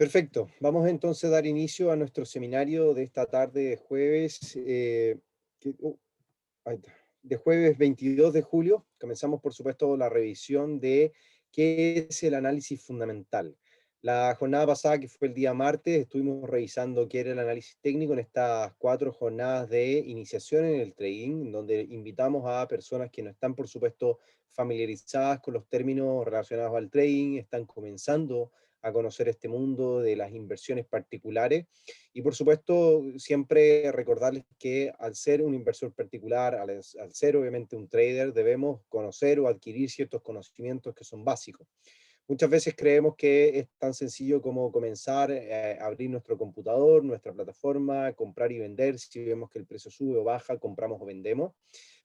Perfecto. Vamos entonces a dar inicio a nuestro seminario de esta tarde de jueves, que- uh, ahí está, de jueves 22 de julio. Comenzamos, por supuesto, la revisión de qué es el análisis fundamental. La jornada pasada, que fue el día martes, estuvimos revisando qué era el análisis técnico en estas 4 jornadas de iniciación en el trading, donde invitamos a personas que no están, por supuesto, familiarizadas con los términos relacionados al trading, están comenzando a conocer este mundo de las inversiones particulares. Y por supuesto, siempre recordarles que al ser un inversor particular, al ser obviamente un trader, debemos conocer o adquirir ciertos conocimientos que son básicos. Muchas veces creemos que es tan sencillo como comenzar a abrir nuestro computador, nuestra plataforma, comprar y vender. Si vemos que el precio sube o baja, compramos o vendemos,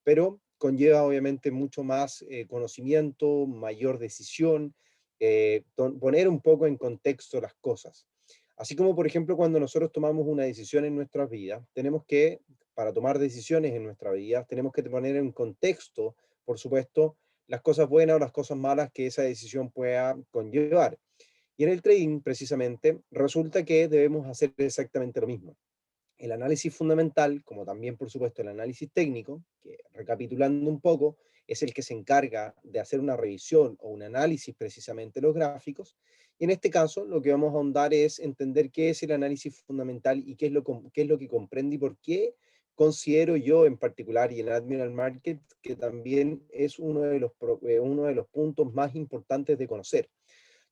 pero conlleva obviamente mucho más conocimiento, mayor decisión, poner un poco en contexto las cosas. Así como, por ejemplo, cuando nosotros tomamos una decisión en nuestras vidas, tenemos que, para tomar decisiones en nuestra vida, tenemos que poner en contexto, por supuesto, las cosas buenas o las cosas malas que esa decisión pueda conllevar. Y en el trading, precisamente, resulta que debemos hacer exactamente lo mismo. El análisis fundamental, como también por supuesto el análisis técnico, que recapitulando un poco, es el que se encarga de hacer una revisión o un análisis precisamente de los gráficos. Y en este caso, lo que vamos a ahondar es entender qué es el análisis fundamental y qué es lo que comprende y por qué considero yo en particular y en Admiral Market que también es uno de los puntos más importantes de conocer.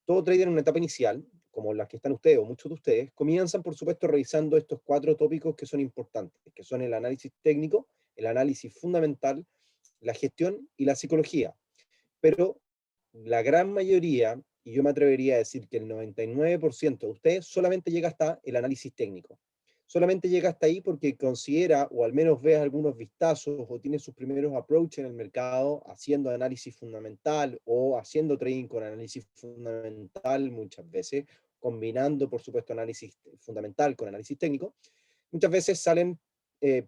Todo trader en una etapa inicial, como las que están ustedes o muchos de ustedes, comienzan por supuesto revisando estos 4 tópicos que son importantes, que son el análisis técnico, el análisis fundamental, la gestión y la psicología. Pero la gran mayoría, y yo me atrevería a decir que el 99% de ustedes solamente llega hasta el análisis técnico. Solamente llega hasta ahí porque considera, o al menos ve algunos vistazos, o tiene sus primeros approaches en el mercado haciendo análisis fundamental o haciendo trading con análisis fundamental muchas veces, combinando, por supuesto, análisis fundamental con análisis técnico. Muchas veces salen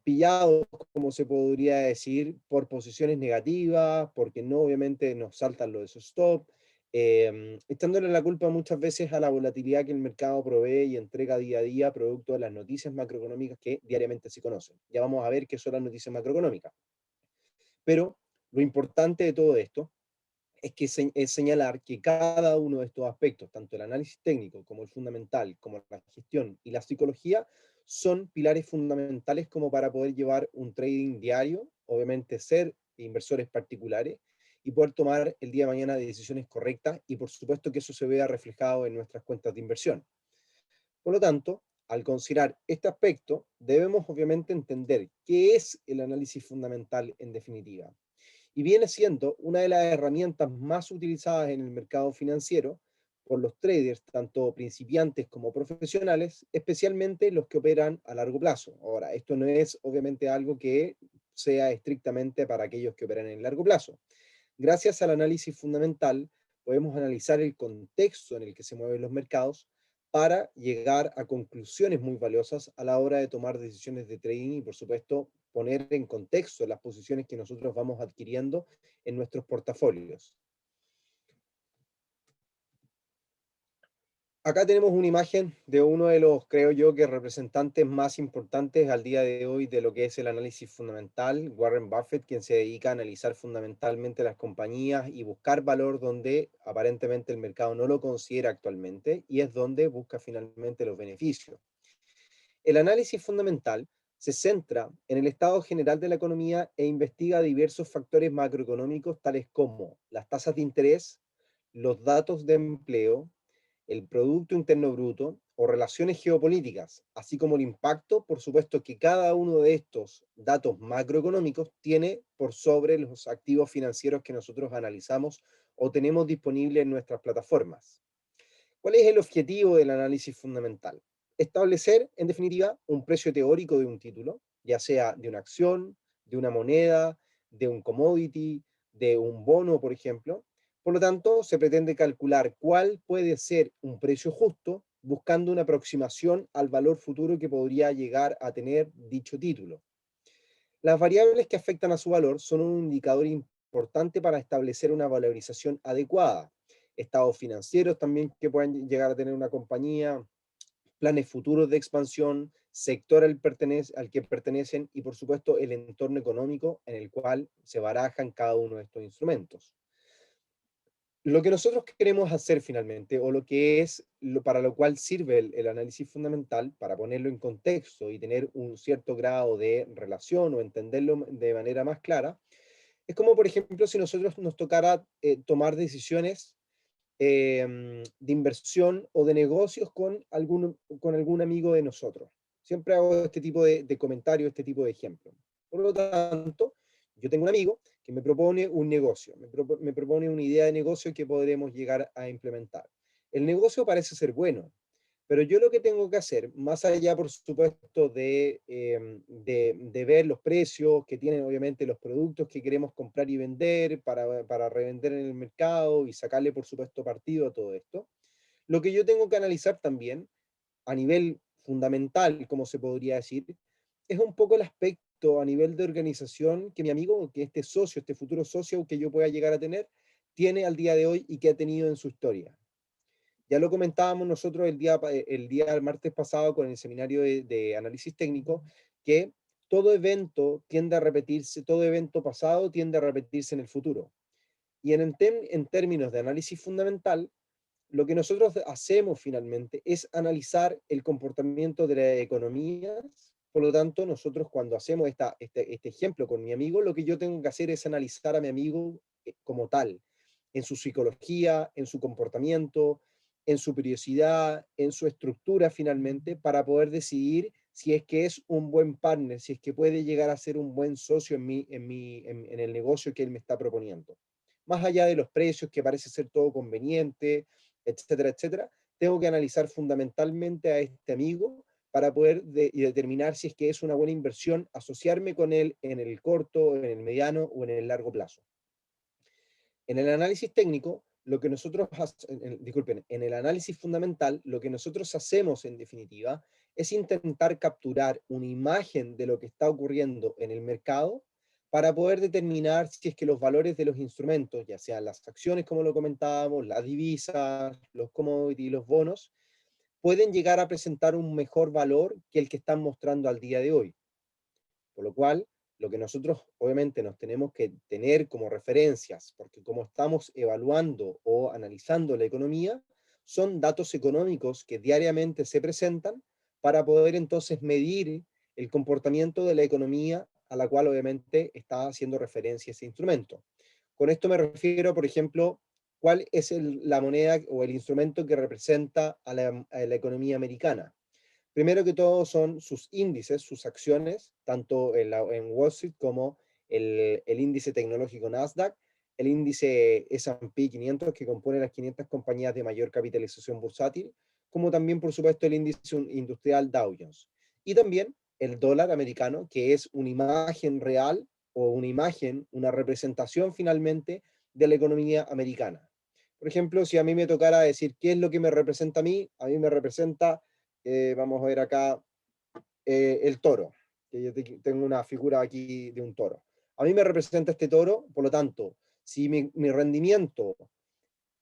pillados, como se podría decir, por posiciones negativas, porque no obviamente nos saltan los de esos stop, echándole la culpa muchas veces a la volatilidad que el mercado provee y entrega día a día, producto de las noticias macroeconómicas que diariamente se conocen. Ya vamos a ver qué son las noticias macroeconómicas. Pero lo importante de todo esto es señalar que cada uno de estos aspectos, tanto el análisis técnico como el fundamental, como la gestión y la psicología, son pilares fundamentales como para poder llevar un trading diario, obviamente ser inversores particulares y poder tomar el día de mañana decisiones correctas y por supuesto que eso se vea reflejado en nuestras cuentas de inversión. Por lo tanto, al considerar este aspecto, debemos obviamente entender qué es el análisis fundamental en definitiva y viene siendo una de las herramientas más utilizadas en el mercado financiero por los traders, tanto principiantes como profesionales, especialmente los que operan a largo plazo. Ahora, esto no es obviamente algo que sea estrictamente para aquellos que operan en largo plazo. Gracias al análisis fundamental, podemos analizar el contexto en el que se mueven los mercados para llegar a conclusiones muy valiosas a la hora de tomar decisiones de trading y, por supuesto, poner en contexto las posiciones que nosotros vamos adquiriendo en nuestros portafolios. Acá tenemos una imagen de uno de los, creo yo, que representantes más importantes al día de hoy de lo que es el análisis fundamental, Warren Buffett, quien se dedica a analizar fundamentalmente las compañías y buscar valor donde aparentemente el mercado no lo considera actualmente y es donde busca finalmente los beneficios. El análisis fundamental se centra en el estado general de la economía e investiga diversos factores macroeconómicos tales como las tasas de interés, los datos de empleo, el Producto Interno Bruto o relaciones geopolíticas, así como el impacto, por supuesto, que cada uno de estos datos macroeconómicos tiene por sobre los activos financieros que nosotros analizamos o tenemos disponibles en nuestras plataformas. ¿Cuál es el objetivo del análisis fundamental? Establecer, en definitiva, un precio teórico de un título, ya sea de una acción, de una moneda, de un commodity, de un bono, por ejemplo. Por lo tanto, se pretende calcular cuál puede ser un precio justo, buscando una aproximación al valor futuro que podría llegar a tener dicho título. Las variables que afectan a su valor son un indicador importante para establecer una valorización adecuada. estados financieros también que puedan llegar a tener una compañía, planes futuros de expansión, sector al que pertenecen y, por supuesto, el entorno económico en el cual se barajan cada uno de estos instrumentos. Lo que nosotros queremos hacer finalmente, o lo que es para lo cual sirve el análisis fundamental, para ponerlo en contexto y tener un cierto grado de relación o entenderlo de manera más clara, es como, por ejemplo, si nosotros nos tocara tomar decisiones de inversión o de negocios con algún amigo de nosotros. Siempre hago este tipo de comentarios, este tipo de ejemplos. Por lo tanto, yo tengo un amigo que me propone un negocio, me propone una idea de negocio que podremos llegar a implementar. El negocio parece ser bueno, pero yo lo que tengo que hacer, más allá, por supuesto, de ver los precios que tienen obviamente los productos que queremos comprar y vender para revender en el mercado y sacarle, por supuesto, partido a todo esto, lo que yo tengo que analizar también, a nivel fundamental, como se podría decir, es un poco el aspecto a nivel de organización que mi amigo, que este socio, este futuro socio que yo pueda llegar a tener, tiene al día de hoy y que ha tenido en su historia. Ya lo comentábamos nosotros el día martes pasado con el seminario de análisis técnico, que todo evento tiende a repetirse, todo evento pasado tiende a repetirse en el futuro. Y en términos de análisis fundamental, lo que nosotros hacemos finalmente es analizar el comportamiento de las economías. Por lo tanto, nosotros cuando hacemos este ejemplo con mi amigo, lo que yo tengo que hacer es analizar a mi amigo como tal, en su psicología, en su comportamiento, en su periodicidad, en su estructura finalmente, para poder decidir si es que es un buen partner, si es que puede llegar a ser un buen socio en el negocio que él me está proponiendo. Más allá de los precios, que parece ser todo conveniente, etcétera, etcétera, tengo que analizar fundamentalmente a este amigo para poder y determinar si es que es una buena inversión asociarme con él en el corto, en el mediano o en el largo plazo. En el análisis técnico, lo que nosotros, disculpen, en el análisis fundamental, lo que nosotros hacemos en definitiva es intentar capturar una imagen de lo que está ocurriendo en el mercado para poder determinar si es que los valores de los instrumentos, ya sean las acciones como lo comentábamos, las divisas, los commodities, los bonos, pueden llegar a presentar un mejor valor que el que están mostrando al día de hoy. Por lo cual, lo que nosotros obviamente nos tenemos que tener como referencias, porque como estamos evaluando o analizando la economía, son datos económicos que diariamente se presentan para poder entonces medir el comportamiento de la economía a la cual obviamente está haciendo referencia ese instrumento. Con esto me refiero, por ejemplo, cuál es la moneda o el instrumento que representa a la economía americana. Primero que todo son sus índices, sus acciones, tanto en Wall Street como el índice tecnológico Nasdaq, el índice S&P 500 que compone las 500 compañías de mayor capitalización bursátil, como también, por supuesto, el índice industrial Dow Jones. Y también el dólar americano, que es una imagen real o una imagen, una representación finalmente de la economía americana. Por ejemplo, si a mí me tocara decir qué es lo que me representa a mí me representa vamos a ver acá el toro, que yo tengo una figura aquí de un toro. A mí me representa este toro, por lo tanto, si mi rendimiento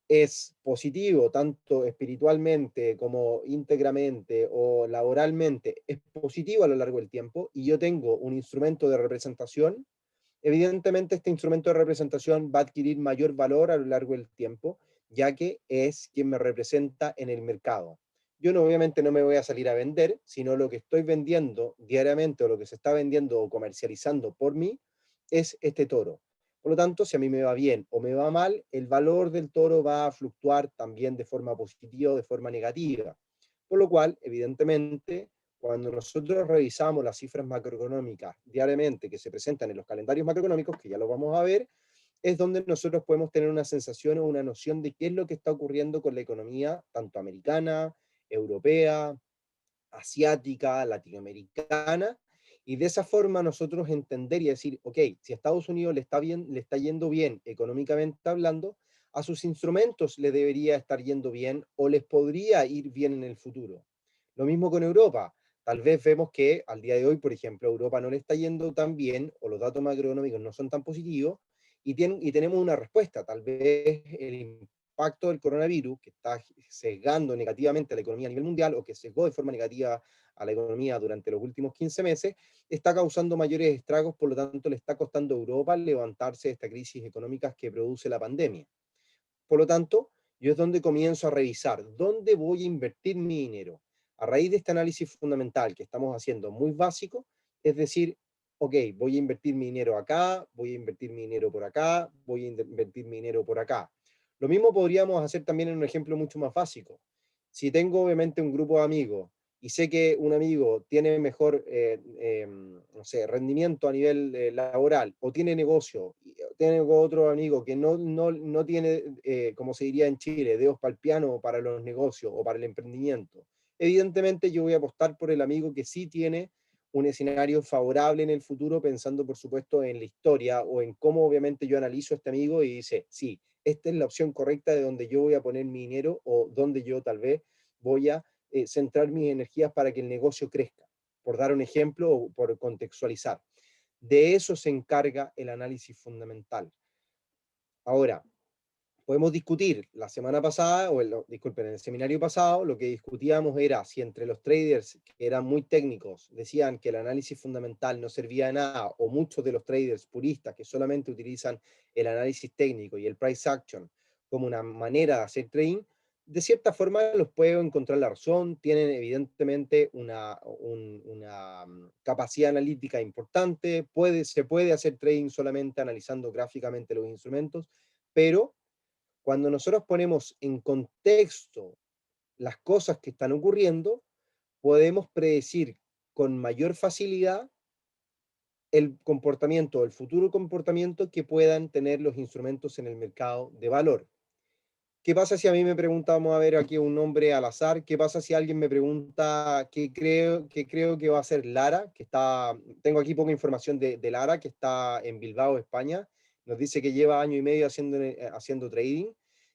es positivo, tanto espiritualmente como íntegramente o laboralmente, es positivo a lo largo del tiempo, y yo tengo un instrumento de representación, evidentemente este instrumento de representación va a adquirir mayor valor a lo largo del tiempo, ya que es quien me representa en el mercado. Yo no, obviamente no me voy a salir a vender, sino lo que estoy vendiendo diariamente o lo que se está vendiendo o comercializando por mí es este toro. Por lo tanto, si a mí me va bien o me va mal, el valor del toro va a fluctuar también de forma positiva o de forma negativa. Por lo cual, evidentemente, cuando nosotros revisamos las cifras macroeconómicas diariamente que se presentan en los calendarios macroeconómicos, que ya lo vamos a ver, es donde nosotros podemos tener una sensación o una noción de qué es lo que está ocurriendo con la economía, tanto americana, europea, asiática, latinoamericana, y de esa forma nosotros entender y decir, ok, si a Estados Unidos le está yendo bien económicamente hablando, a sus instrumentos le debería estar yendo bien o les podría ir bien en el futuro. Lo mismo con Europa. Tal vez vemos que al día de hoy, por ejemplo, a Europa no le está yendo tan bien o los datos macroeconómicos no son tan positivos y tenemos una respuesta. Tal vez el impacto del coronavirus, que está sesgando negativamente a la economía a nivel mundial, o que sesgó de forma negativa a la economía durante los últimos 15 meses, está causando mayores estragos, por lo tanto le está costando a Europa levantarse de esta crisis económica que produce la pandemia. Por lo tanto, yo es donde comienzo a revisar dónde voy a invertir mi dinero. A raíz de este análisis fundamental que estamos haciendo, muy básico, es decir, ok, voy a invertir mi dinero acá, voy a invertir mi dinero por acá, voy a invertir mi dinero por acá. Lo mismo podríamos hacer también en un ejemplo mucho más básico. Si tengo obviamente un grupo de amigos y sé que un amigo tiene mejor, no sé, rendimiento a nivel laboral, o tiene negocio, y tengo otro amigo que no tiene, como se diría en Chile, dedos para el piano para los negocios o para el emprendimiento, evidentemente yo voy a apostar por el amigo que sí tiene un escenario favorable en el futuro, pensando por supuesto en la historia o en cómo obviamente yo analizo a este amigo y dice, sí, esta es la opción correcta de donde yo voy a poner mi dinero o donde yo tal vez voy a centrar mis energías para que el negocio crezca, por dar un ejemplo o por contextualizar. De eso se encarga el análisis fundamental. Ahora, podemos discutir la semana pasada, disculpen, en el seminario pasado, lo que discutíamos era si entre los traders que eran muy técnicos decían que el análisis fundamental no servía de nada, o muchos de los traders puristas que solamente utilizan el análisis técnico y el price action como una manera de hacer trading, de cierta forma los puedo encontrar la razón, tienen evidentemente una capacidad analítica importante, se puede hacer trading solamente analizando gráficamente los instrumentos, pero cuando nosotros ponemos en contexto las cosas que están ocurriendo, podemos predecir con mayor facilidad el comportamiento, el futuro comportamiento que puedan tener los instrumentos en el mercado de valor. ¿Qué pasa si a mí me pregunta, vamos a ver aquí un nombre al azar, qué pasa si alguien me pregunta qué creo que va a ser Lara, que está, tengo aquí poca información de Lara, que está en Bilbao, España, nos dice que lleva año y medio haciendo trading,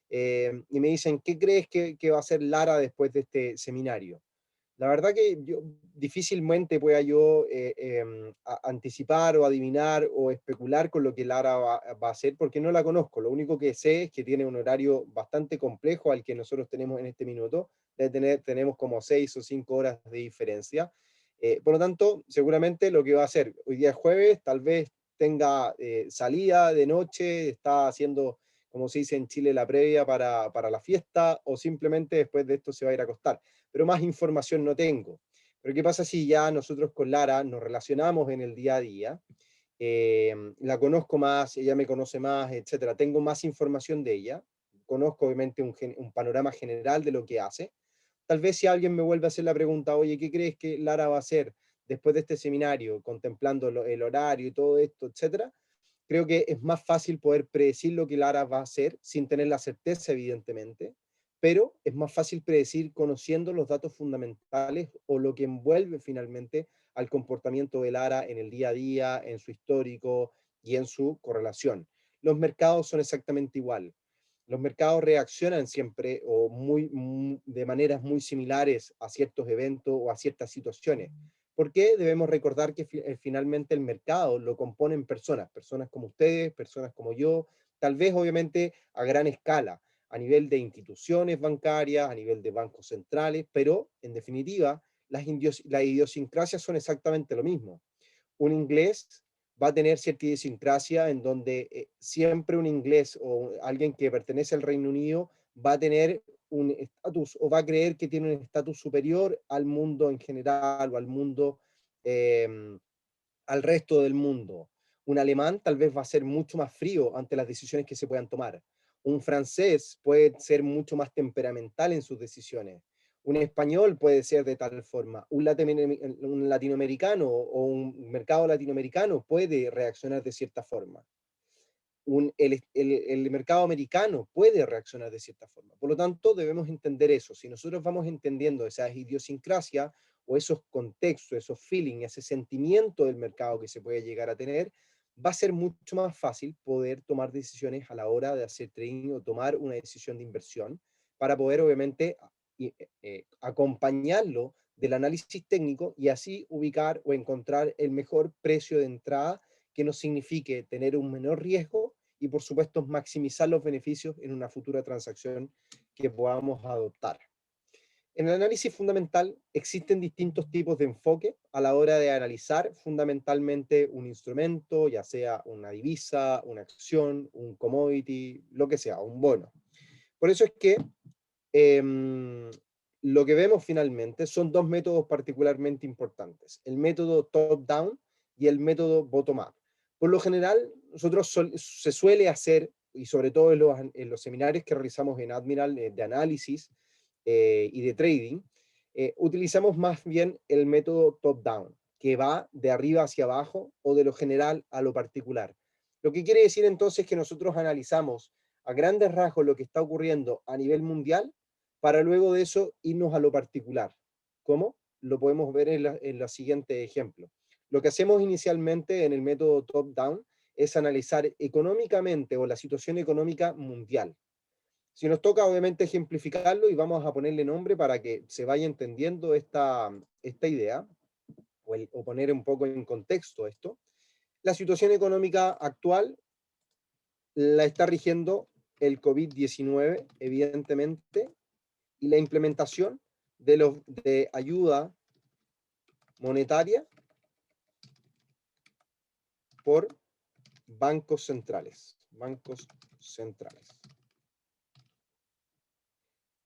y me dicen, ¿qué crees que va a ser Lara después de este seminario? La verdad que yo difícilmente pueda yo anticipar o adivinar o especular con lo que Lara va a hacer, porque no la conozco. Lo único que sé es que tiene un horario bastante complejo al que nosotros tenemos en este minuto. Tenemos como 6 o 5 horas de diferencia. Por lo tanto, seguramente lo que va a hacer hoy día es jueves, tal vez tenga salida de noche, está haciendo, como se dice en Chile, la previa para la fiesta, o simplemente después de esto se va a ir a acostar, pero más información no tengo. Pero ¿qué pasa si ya nosotros con Lara nos relacionamos en el día a día? La conozco más, ella me conoce más, etcétera. Tengo más información de ella, conozco obviamente un panorama general de lo que hace. Tal vez si alguien me vuelve a hacer la pregunta, oye, ¿qué crees que Lara va a hacer después de este seminario, contemplando el horario y todo esto, etcétera? Creo que es más fácil poder predecir lo que Lara va a hacer sin tener la certeza, evidentemente, pero es más fácil predecir conociendo los datos fundamentales o lo que envuelve finalmente al comportamiento de Lara en el día a día, en su histórico y en su correlación. Los mercados son exactamente igual. Los mercados reaccionan siempre o de maneras muy similares a ciertos eventos o a ciertas situaciones. ¿Por qué? Debemos recordar que finalmente el mercado lo componen personas, personas como ustedes, personas como yo, tal vez obviamente a gran escala, a nivel de instituciones bancarias, a nivel de bancos centrales, pero en definitiva las idiosincrasias son exactamente lo mismo. Un inglés va a tener cierta idiosincrasia en donde siempre un inglés o alguien que pertenece al Reino Unido va a tener un estatus o va a creer que tiene un estatus superior al mundo en general o al mundo, eh, al resto del mundo. Un alemán tal vez va a ser mucho más frío ante las decisiones que se puedan tomar. Un francés puede ser mucho más temperamental en sus decisiones. Un español puede ser de tal forma. Un latinoamericano o un mercado latinoamericano puede reaccionar de cierta forma. El mercado americano puede reaccionar de cierta forma. Por lo tanto, debemos entender eso. Si nosotros vamos entendiendo esas idiosincrasias o esos contextos, esos feelings, ese sentimiento del mercado que se puede llegar a tener, va a ser mucho más fácil poder tomar decisiones a la hora de hacer trading o tomar una decisión de inversión para poder, obviamente, acompañarlo del análisis técnico y así ubicar o encontrar el mejor precio de entrada que nos signifique tener un menor riesgo y por supuesto maximizar los beneficios en una futura transacción que podamos adoptar. En el análisis fundamental existen distintos tipos de enfoque a la hora de analizar fundamentalmente un instrumento, ya sea una divisa, una acción, un commodity, lo que sea, un bono. Por eso es que lo que vemos finalmente son dos métodos particularmente importantes, el método top-down y el método bottom-up. Por lo general, se suele hacer, y sobre todo en los seminarios que realizamos en Admiral de análisis y de trading, utilizamos más bien el método top-down, que va de arriba hacia abajo o de lo general a lo particular. Lo que quiere decir entonces que nosotros analizamos a grandes rasgos lo que está ocurriendo a nivel mundial para luego de eso irnos a lo particular. ¿Cómo? Lo podemos ver en la siguiente ejemplo. Lo que hacemos inicialmente en el método top-down es analizar económicamente o la situación económica mundial. Si nos toca, obviamente, ejemplificarlo y vamos a ponerle nombre para que se vaya entendiendo esta idea o poner un poco en contexto esto. La situación económica actual la está rigiendo el COVID-19, evidentemente, y la implementación de ayuda monetaria por bancos centrales. Bancos centrales.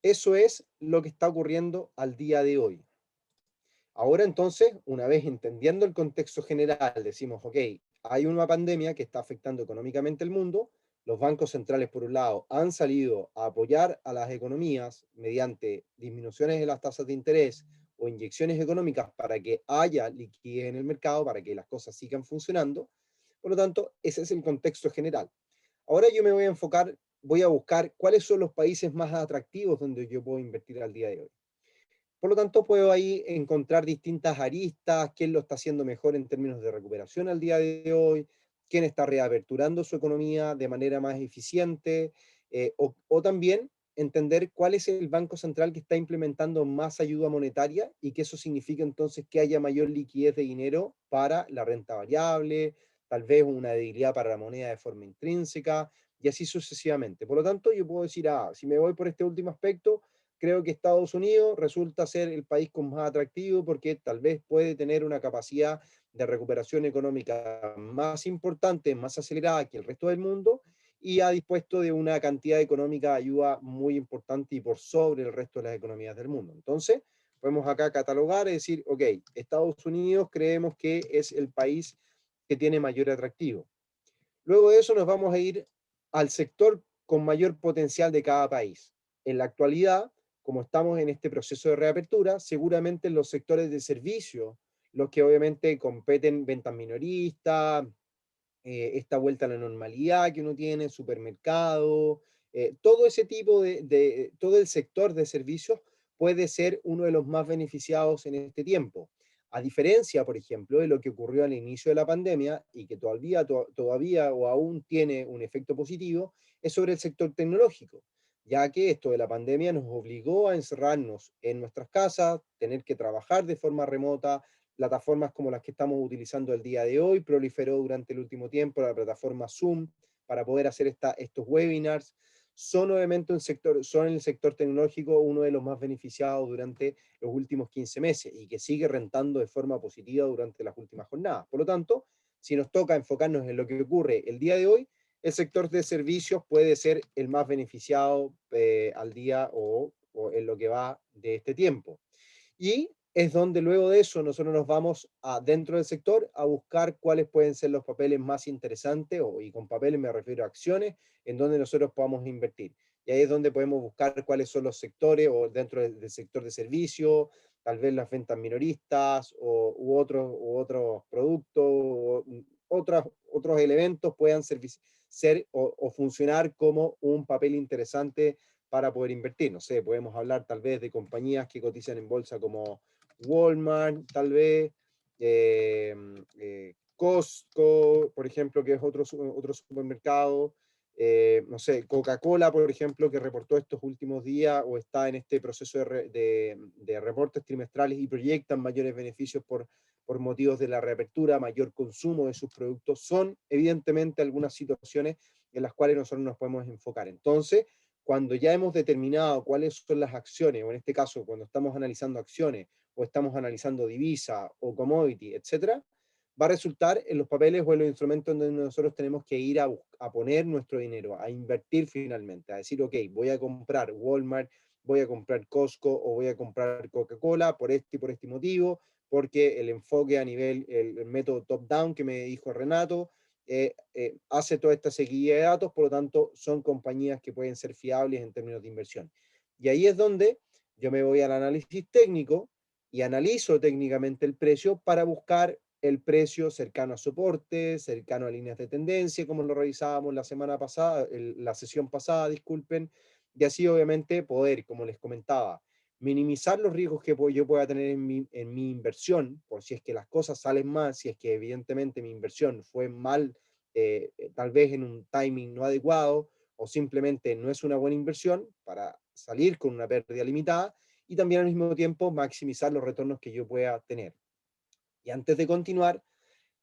Eso es lo que está ocurriendo al día de hoy. Ahora entonces, una vez entendiendo el contexto general, decimos, ok, hay una pandemia que está afectando económicamente el mundo, los bancos centrales, por un lado, han salido a apoyar a las economías mediante disminuciones de las tasas de interés o inyecciones económicas para que haya liquidez en el mercado, para que las cosas sigan funcionando. Por lo tanto, ese es el contexto general. Ahora yo me voy a enfocar, voy a buscar cuáles son los países más atractivos donde yo puedo invertir al día de hoy. Por lo tanto, puedo ahí encontrar distintas aristas, quién lo está haciendo mejor en términos de recuperación al día de hoy, quién está reaperturando su economía de manera más eficiente, o también entender cuál es el Banco Central que está implementando más ayuda monetaria y que eso significa entonces que haya mayor liquidez de dinero para la renta variable, tal vez una debilidad para la moneda de forma intrínseca, y así sucesivamente. Por lo tanto, yo puedo decir, si me voy por este último aspecto, creo que Estados Unidos resulta ser el país con más atractivo porque tal vez puede tener una capacidad de recuperación económica más importante, más acelerada que el resto del mundo y ha dispuesto de una cantidad económica de ayuda muy importante y por sobre el resto de las economías del mundo. Entonces, podemos acá catalogar y decir, ok, Estados Unidos creemos que es el país que tiene mayor atractivo. Luego de eso nos vamos a ir al sector con mayor potencial de cada país. En la actualidad, como estamos en este proceso de reapertura, seguramente los sectores de servicio, los que obviamente competen ventas minoristas, esta vuelta a la normalidad que uno tiene, supermercado, todo ese tipo todo el sector de servicios puede ser uno de los más beneficiados en este tiempo. A diferencia, por ejemplo, de lo que ocurrió al inicio de la pandemia y que todavía o aún tiene un efecto positivo, es sobre el sector tecnológico, ya que esto de la pandemia nos obligó a encerrarnos en nuestras casas, tener que trabajar de forma remota, plataformas como las que estamos utilizando el día de hoy, proliferó durante el último tiempo la plataforma Zoom para poder hacer estos webinars. Son obviamente son en el sector tecnológico uno de los más beneficiados durante los últimos 15 meses y que sigue rentando de forma positiva durante las últimas jornadas. Por lo tanto, si nos toca enfocarnos en lo que ocurre el día de hoy, el sector de servicios puede ser el más beneficiado al día o en lo que va de este tiempo. Y es donde luego de eso nosotros nos vamos dentro del sector a buscar cuáles pueden ser los papeles más interesantes, y con papeles me refiero a acciones, en donde nosotros podamos invertir. Y ahí es donde podemos buscar cuáles son los sectores, o dentro del sector de servicio, tal vez las ventas minoristas, u otros productos, otros elementos puedan ser o funcionar como un papel interesante para poder invertir. No sé, podemos hablar tal vez de compañías que cotizan en bolsa como Walmart, tal vez, Costco, por ejemplo, que es otro supermercado, no sé, Coca-Cola, por ejemplo, que reportó estos últimos días o está en este proceso de reportes trimestrales y proyectan mayores beneficios por motivos de la reapertura, mayor consumo de sus productos, son evidentemente algunas situaciones en las cuales nosotros nos podemos enfocar. Entonces, cuando ya hemos determinado cuáles son las acciones, o en este caso, cuando estamos analizando acciones, o estamos analizando divisa, o commodity, etcétera, va a resultar en los papeles o en los instrumentos donde nosotros tenemos que ir a poner nuestro dinero, a invertir finalmente, a decir, ok, voy a comprar Walmart, voy a comprar Costco o voy a comprar Coca-Cola por este y por este motivo, porque el enfoque a nivel, el método top-down que me dijo Renato, hace toda esta seguida de datos, por lo tanto son compañías que pueden ser fiables en términos de inversión. Y ahí es donde yo me voy al análisis técnico y analizo técnicamente el precio para buscar el precio cercano a soporte, cercano a líneas de tendencia, como lo revisábamos la semana pasada, la sesión pasada, disculpen, y así obviamente poder, como les comentaba, minimizar los riesgos que yo pueda tener en mi inversión, por si es que las cosas salen mal, si es que evidentemente mi inversión fue mal, tal vez en un timing no adecuado, o simplemente no es una buena inversión para salir con una pérdida limitada, y también al mismo tiempo maximizar los retornos que yo pueda tener. Y antes de continuar,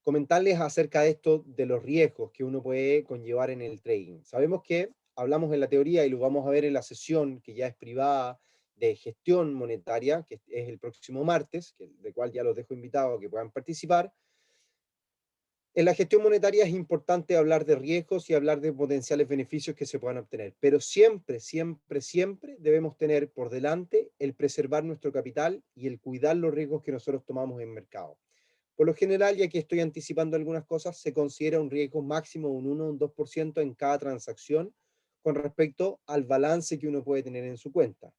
comentarles acerca de esto, de los riesgos que uno puede conllevar en el trading. Sabemos que hablamos en la teoría y lo vamos a ver en la sesión que ya es privada de gestión monetaria, que es el próximo martes, de cual ya los dejo invitados a que puedan participar. En la gestión monetaria es importante hablar de riesgos y hablar de potenciales beneficios que se puedan obtener, pero siempre, siempre, siempre debemos tener por delante el preservar nuestro capital y el cuidar los riesgos que nosotros tomamos en mercado. Por lo general, y aquí estoy anticipando algunas cosas, se considera un riesgo máximo de un 1 o un 2% en cada transacción con respecto al balance que uno puede tener en su cuenta.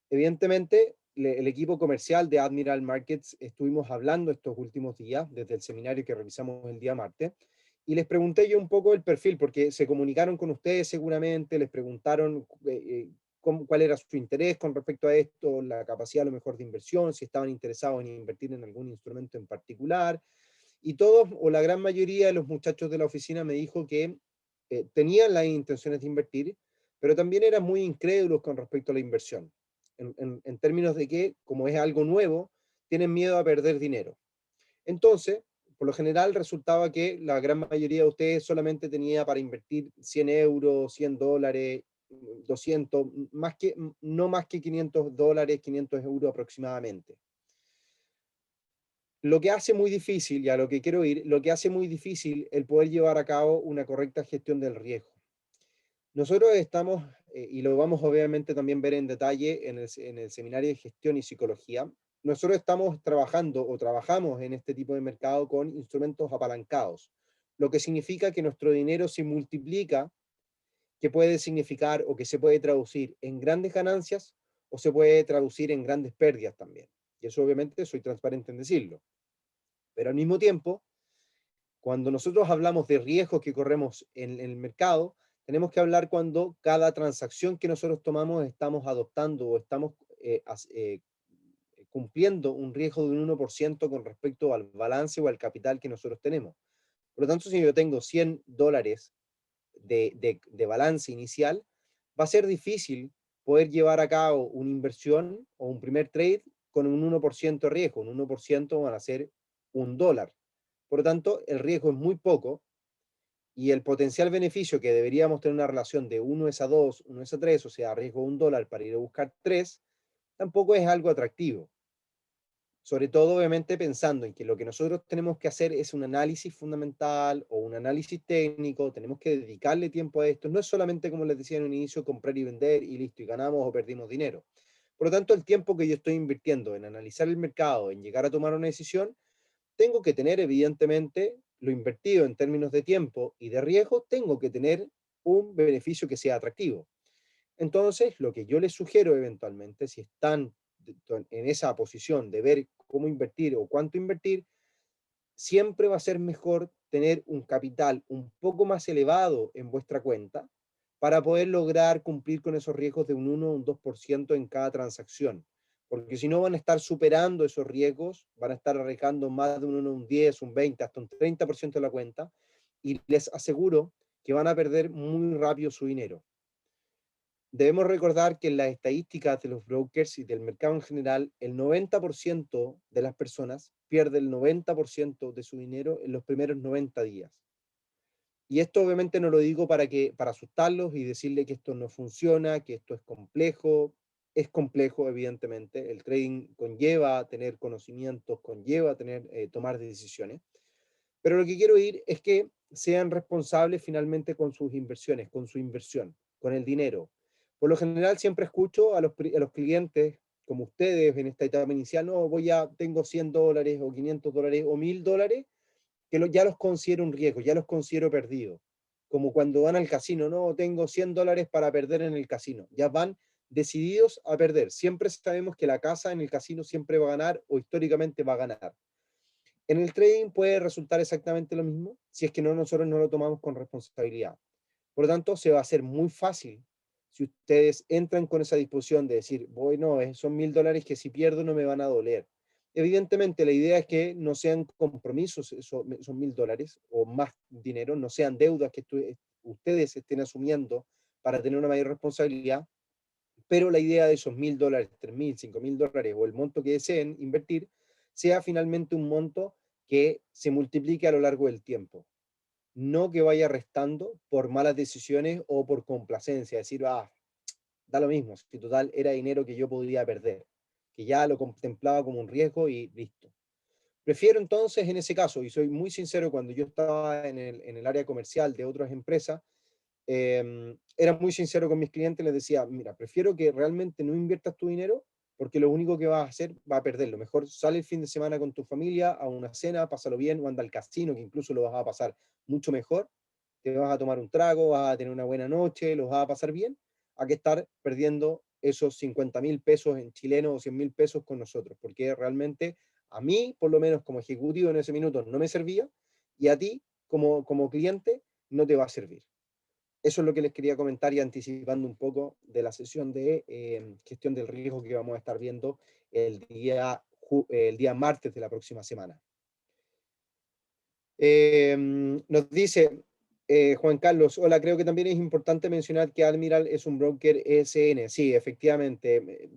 Evidentemente, el equipo comercial de Admiral Markets estuvimos hablando estos últimos días, desde el seminario que revisamos el día martes, y les pregunté yo un poco el perfil, porque se comunicaron con ustedes seguramente, les preguntaron cuál era su interés con respecto a esto, la capacidad a lo mejor de inversión, si estaban interesados en invertir en algún instrumento en particular, y todos, o la gran mayoría de los muchachos de la oficina me dijo que tenían las intenciones de invertir, pero también eran muy incrédulos con respecto a la inversión, en términos de que, como es algo nuevo, tienen miedo a perder dinero. Entonces, por lo general resultaba que la gran mayoría de ustedes solamente tenía para invertir 100 euros, 100 dólares, 200, no más que 500 dólares, 500 euros aproximadamente. Lo que hace muy difícil, y a lo que quiero ir, lo que hace muy difícil el poder llevar a cabo una correcta gestión del riesgo. Nosotros estamos, y lo vamos obviamente también ver en detalle en el seminario de gestión y psicología, nosotros estamos trabajando o trabajamos en este tipo de mercado con instrumentos apalancados, lo que significa que nuestro dinero se multiplica, que puede significar o que se puede traducir en grandes ganancias o se puede traducir en grandes pérdidas también. Y eso obviamente soy transparente en decirlo. Pero al mismo tiempo, cuando nosotros hablamos de riesgos que corremos en el mercado, tenemos que hablar cuando cada transacción que nosotros tomamos estamos adoptando o estamos cumpliendo un riesgo de un 1% con respecto al balance o al capital que nosotros tenemos. Por lo tanto, si yo tengo 100 dólares de balance inicial, va a ser difícil poder llevar a cabo una inversión o un primer trade con un 1% de riesgo. Un 1% van a ser $1. Por lo tanto, el riesgo es muy poco y el potencial beneficio que deberíamos tener una relación de 1 es a 2, 1 es a 3, o sea, riesgo $1 para ir a buscar 3, tampoco es algo atractivo. Sobre todo, obviamente, pensando en que lo que nosotros tenemos que hacer es un análisis fundamental o un análisis técnico, tenemos que dedicarle tiempo a esto. No es solamente, como les decía en un inicio, comprar y vender y listo, y ganamos o perdimos dinero. Por lo tanto, el tiempo que yo estoy invirtiendo en analizar el mercado, en llegar a tomar una decisión, tengo que tener, evidentemente, lo invertido en términos de tiempo y de riesgo, tengo que tener un beneficio que sea atractivo. Entonces, lo que yo les sugiero eventualmente, si están en esa posición de ver cómo invertir o cuánto invertir, siempre va a ser mejor tener un capital un poco más elevado en vuestra cuenta para poder lograr cumplir con esos riesgos de un 1 o un 2% en cada transacción. Porque si no van a estar superando esos riesgos, van a estar arriesgando más de un 1, un 10, un 20, hasta un 30% de la cuenta, y les aseguro que van a perder muy rápido su dinero. debemos recordar que en las estadísticas de los brokers y del mercado en general, el 90% de las personas pierde el 90% de su dinero en los primeros 90 días. Y esto obviamente no lo digo para asustarlos y decirle que esto no funciona, que esto es complejo evidentemente, el trading conlleva tener conocimientos, conlleva tomar decisiones, pero lo que quiero ir es que sean responsables finalmente con sus inversiones, con su inversión, con el dinero. Por lo general siempre escucho a los clientes, como ustedes en esta etapa inicial, no, tengo $100 o $500 o $1000, ya los considero un riesgo, ya los considero perdidos. Como cuando van al casino, no, tengo $100 para perder en el casino. Ya van decididos a perder. Siempre sabemos que la casa en el casino siempre va a ganar o históricamente va a ganar. En el trading puede resultar exactamente lo mismo si es que nosotros no lo tomamos con responsabilidad. Por lo tanto, se va a hacer muy fácil si ustedes entran con esa disposición de decir, bueno, son $1000 que si pierdo no me van a doler. Evidentemente, la idea es que no sean compromisos, son $1000 o más dinero, no sean deudas que ustedes estén asumiendo para tener una mayor responsabilidad, pero la idea de esos $1000, $3000, $5000 o el monto que deseen invertir, sea finalmente un monto que se multiplique a lo largo del tiempo, no que vaya restando por malas decisiones o por complacencia, decir, da lo mismo, si total era dinero que yo podría perder, que ya lo contemplaba como un riesgo y listo. Prefiero entonces en ese caso, y soy muy sincero, cuando yo estaba en el área comercial de otras empresas, era muy sincero con mis clientes, les decía, mira, prefiero que realmente no inviertas tu dinero, porque lo único que vas a hacer va a perderlo. Mejor sale el fin de semana con tu familia a una cena, pásalo bien, o anda al casino, que incluso lo vas a pasar mucho mejor, te vas a tomar un trago, vas a tener una buena noche, los vas a pasar bien, a que estar perdiendo esos 50.000 pesos en chileno o 100.000 pesos con nosotros, porque realmente a mí, por lo menos como ejecutivo en ese minuto, no me servía, y a ti, como cliente, no te va a servir. Eso es lo que les quería comentar y anticipando un poco de la sesión de gestión del riesgo que vamos a estar viendo el día martes de la próxima semana. Nos dice Juan Carlos, hola, creo que también es importante mencionar que Admiral es un broker ESN. Sí, efectivamente.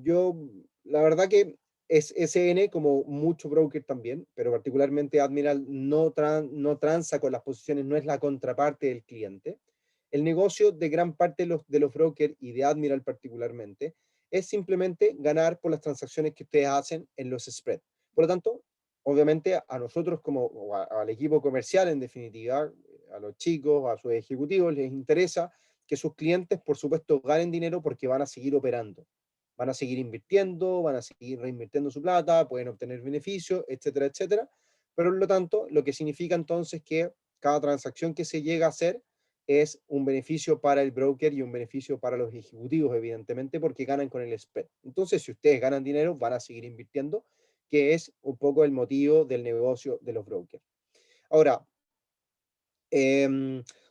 Yo, la verdad que es ESN como mucho broker también, pero particularmente Admiral no transa con las posiciones, no es la contraparte del cliente. El negocio de gran parte de los brokers y de Admiral particularmente es simplemente ganar por las transacciones que ustedes hacen en los spreads. Por lo tanto, obviamente a nosotros al equipo comercial en definitiva, a los chicos, a sus ejecutivos, les interesa que sus clientes, por supuesto, ganen dinero porque van a seguir operando, van a seguir invirtiendo, van a seguir reinvirtiendo su plata, pueden obtener beneficios, etcétera, etcétera. Pero por lo tanto, lo que significa entonces que cada transacción que se llega a hacer es un beneficio para el broker y un beneficio para los ejecutivos, evidentemente, porque ganan con el spread. Entonces, si ustedes ganan dinero, van a seguir invirtiendo, que es un poco el motivo del negocio de los brokers. Ahora,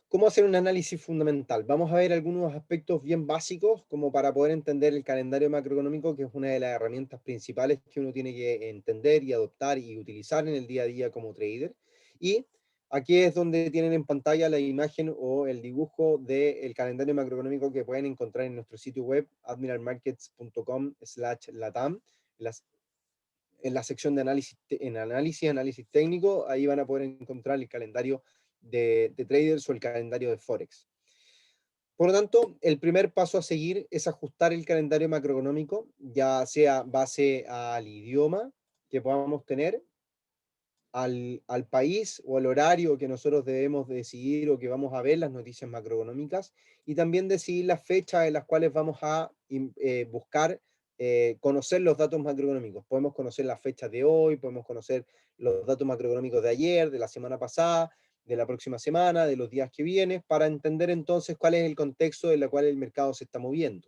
¿cómo hacer un análisis fundamental? Vamos a ver algunos aspectos bien básicos como para poder entender el calendario macroeconómico, que es una de las herramientas principales que uno tiene que entender y adoptar y utilizar en el día a día como trader. Y aquí es donde tienen en pantalla la imagen o el dibujo del calendario macroeconómico que pueden encontrar en nuestro sitio web admiralmarkets.com/latam. En la sección de análisis técnico, ahí van a poder encontrar el calendario de traders o el calendario de Forex. Por lo tanto, el primer paso a seguir es ajustar el calendario macroeconómico, ya sea base al idioma que podamos tener, al país o al horario que nosotros debemos decidir o que vamos a ver las noticias macroeconómicas, y también decidir las fechas en las cuales vamos a buscar conocer los datos macroeconómicos. Podemos conocer las fechas de hoy, podemos conocer los datos macroeconómicos de ayer, de la semana pasada, de la próxima semana, de los días que vienen, para entender entonces cuál es el contexto en el cual el mercado se está moviendo.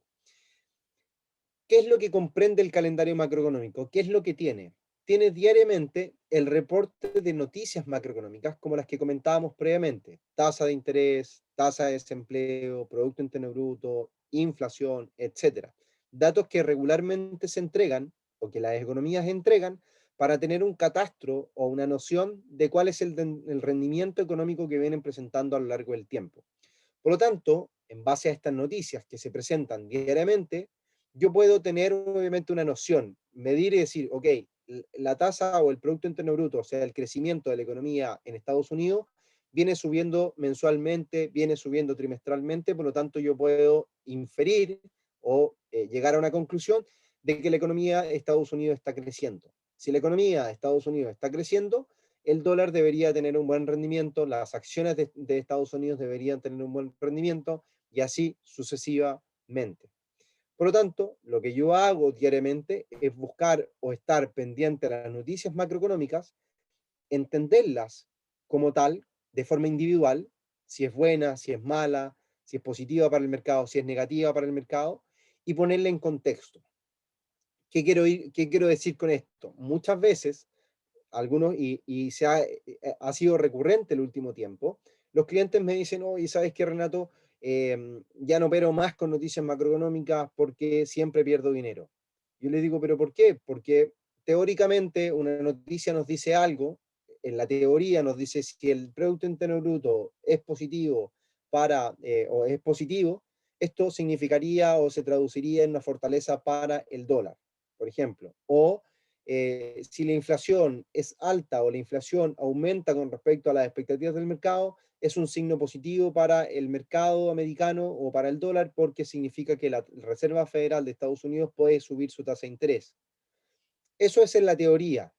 ¿Qué es lo que comprende el calendario macroeconómico? ¿Qué es lo que tiene? Tiene diariamente el reporte de noticias macroeconómicas, como las que comentábamos previamente: tasa de interés, tasa de desempleo, Producto Interno Bruto, inflación, etc. Datos que regularmente se entregan, o que las economías entregan, para tener un catastro o una noción de cuál es el rendimiento económico que vienen presentando a lo largo del tiempo. Por lo tanto, en base a estas noticias que se presentan diariamente, yo puedo tener obviamente una noción, medir y decir, ok, la tasa o el Producto Interno Bruto, o sea, el crecimiento de la economía en Estados Unidos, viene subiendo mensualmente, viene subiendo trimestralmente, por lo tanto yo puedo inferir o llegar a una conclusión de que la economía de Estados Unidos está creciendo. Si la economía de Estados Unidos está creciendo, el dólar debería tener un buen rendimiento, las acciones de Estados Unidos deberían tener un buen rendimiento y así sucesivamente. Por lo tanto, lo que yo hago diariamente es buscar o estar pendiente de las noticias macroeconómicas, entenderlas como tal, de forma individual, si es buena, si es mala, si es positiva para el mercado, si es negativa para el mercado, y ponerla en contexto. ¿Qué quiero decir con esto? Muchas veces, algunos, y ha sido recurrente el último tiempo, los clientes me dicen, oye, ¿sabes qué, Renato? Ya no opero más con noticias macroeconómicas porque siempre pierdo dinero. Yo les digo, ¿pero por qué? Porque teóricamente una noticia nos dice algo, en la teoría nos dice si el Producto Interno Bruto es positivo o es positivo, esto significaría o se traduciría en una fortaleza para el dólar, por ejemplo, o si la inflación es alta o la inflación aumenta con respecto a las expectativas del mercado, es un signo positivo para el mercado americano o para el dólar porque significa que la Reserva Federal de Estados Unidos puede subir su tasa de interés. Eso es en la teoría,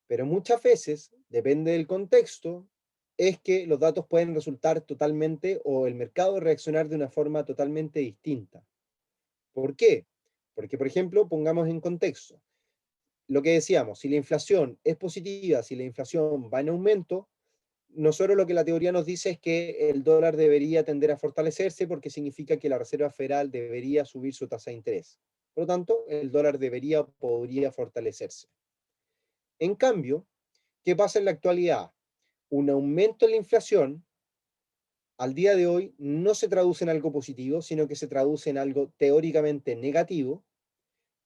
pero muchas veces, depende del contexto, es que los datos pueden resultar totalmente o el mercado reaccionar de una forma totalmente distinta. ¿Por qué? Porque, por ejemplo, pongamos en contexto, lo que decíamos, si la inflación es positiva, si la inflación va en aumento, nosotros lo que la teoría nos dice es que el dólar debería tender a fortalecerse porque significa que la Reserva Federal debería subir su tasa de interés. Por lo tanto, el dólar podría fortalecerse. En cambio, ¿qué pasa en la actualidad? Un aumento en la inflación al día de hoy no se traduce en algo positivo, sino que se traduce en algo teóricamente negativo,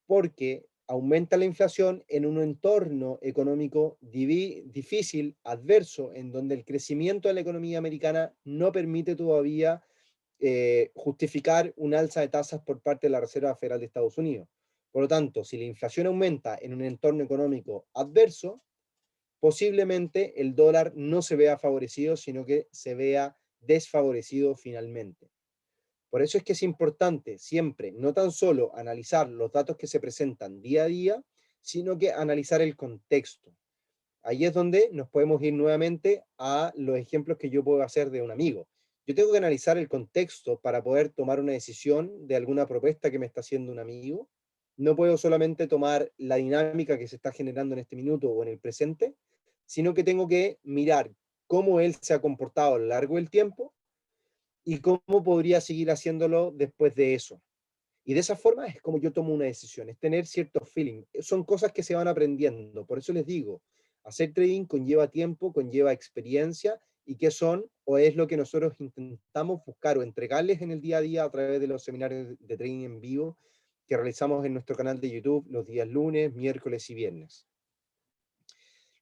porque aumenta la inflación en un entorno económico difícil, adverso, en donde el crecimiento de la economía americana no permite todavía justificar un alza de tasas por parte de la Reserva Federal de Estados Unidos. Por lo tanto, si la inflación aumenta en un entorno económico adverso, posiblemente el dólar no se vea favorecido, sino que se vea desfavorecido finalmente. Por eso es que es importante siempre, no tan solo analizar los datos que se presentan día a día, sino que analizar el contexto. Ahí es donde nos podemos ir nuevamente a los ejemplos que yo puedo hacer de un amigo. Yo tengo que analizar el contexto para poder tomar una decisión de alguna propuesta que me está haciendo un amigo. No puedo solamente tomar la dinámica que se está generando en este minuto o en el presente, sino que tengo que mirar cómo él se ha comportado a lo largo del tiempo y cómo podría seguir haciéndolo después de eso. Y de esa forma es como yo tomo una decisión, es tener cierto feeling. Son cosas que se van aprendiendo. Por eso les digo, hacer trading conlleva tiempo, conlleva experiencia y qué son o es lo que nosotros intentamos buscar o entregarles en el día a día a través de los seminarios de trading en vivo que realizamos en nuestro canal de YouTube los días lunes, miércoles y viernes.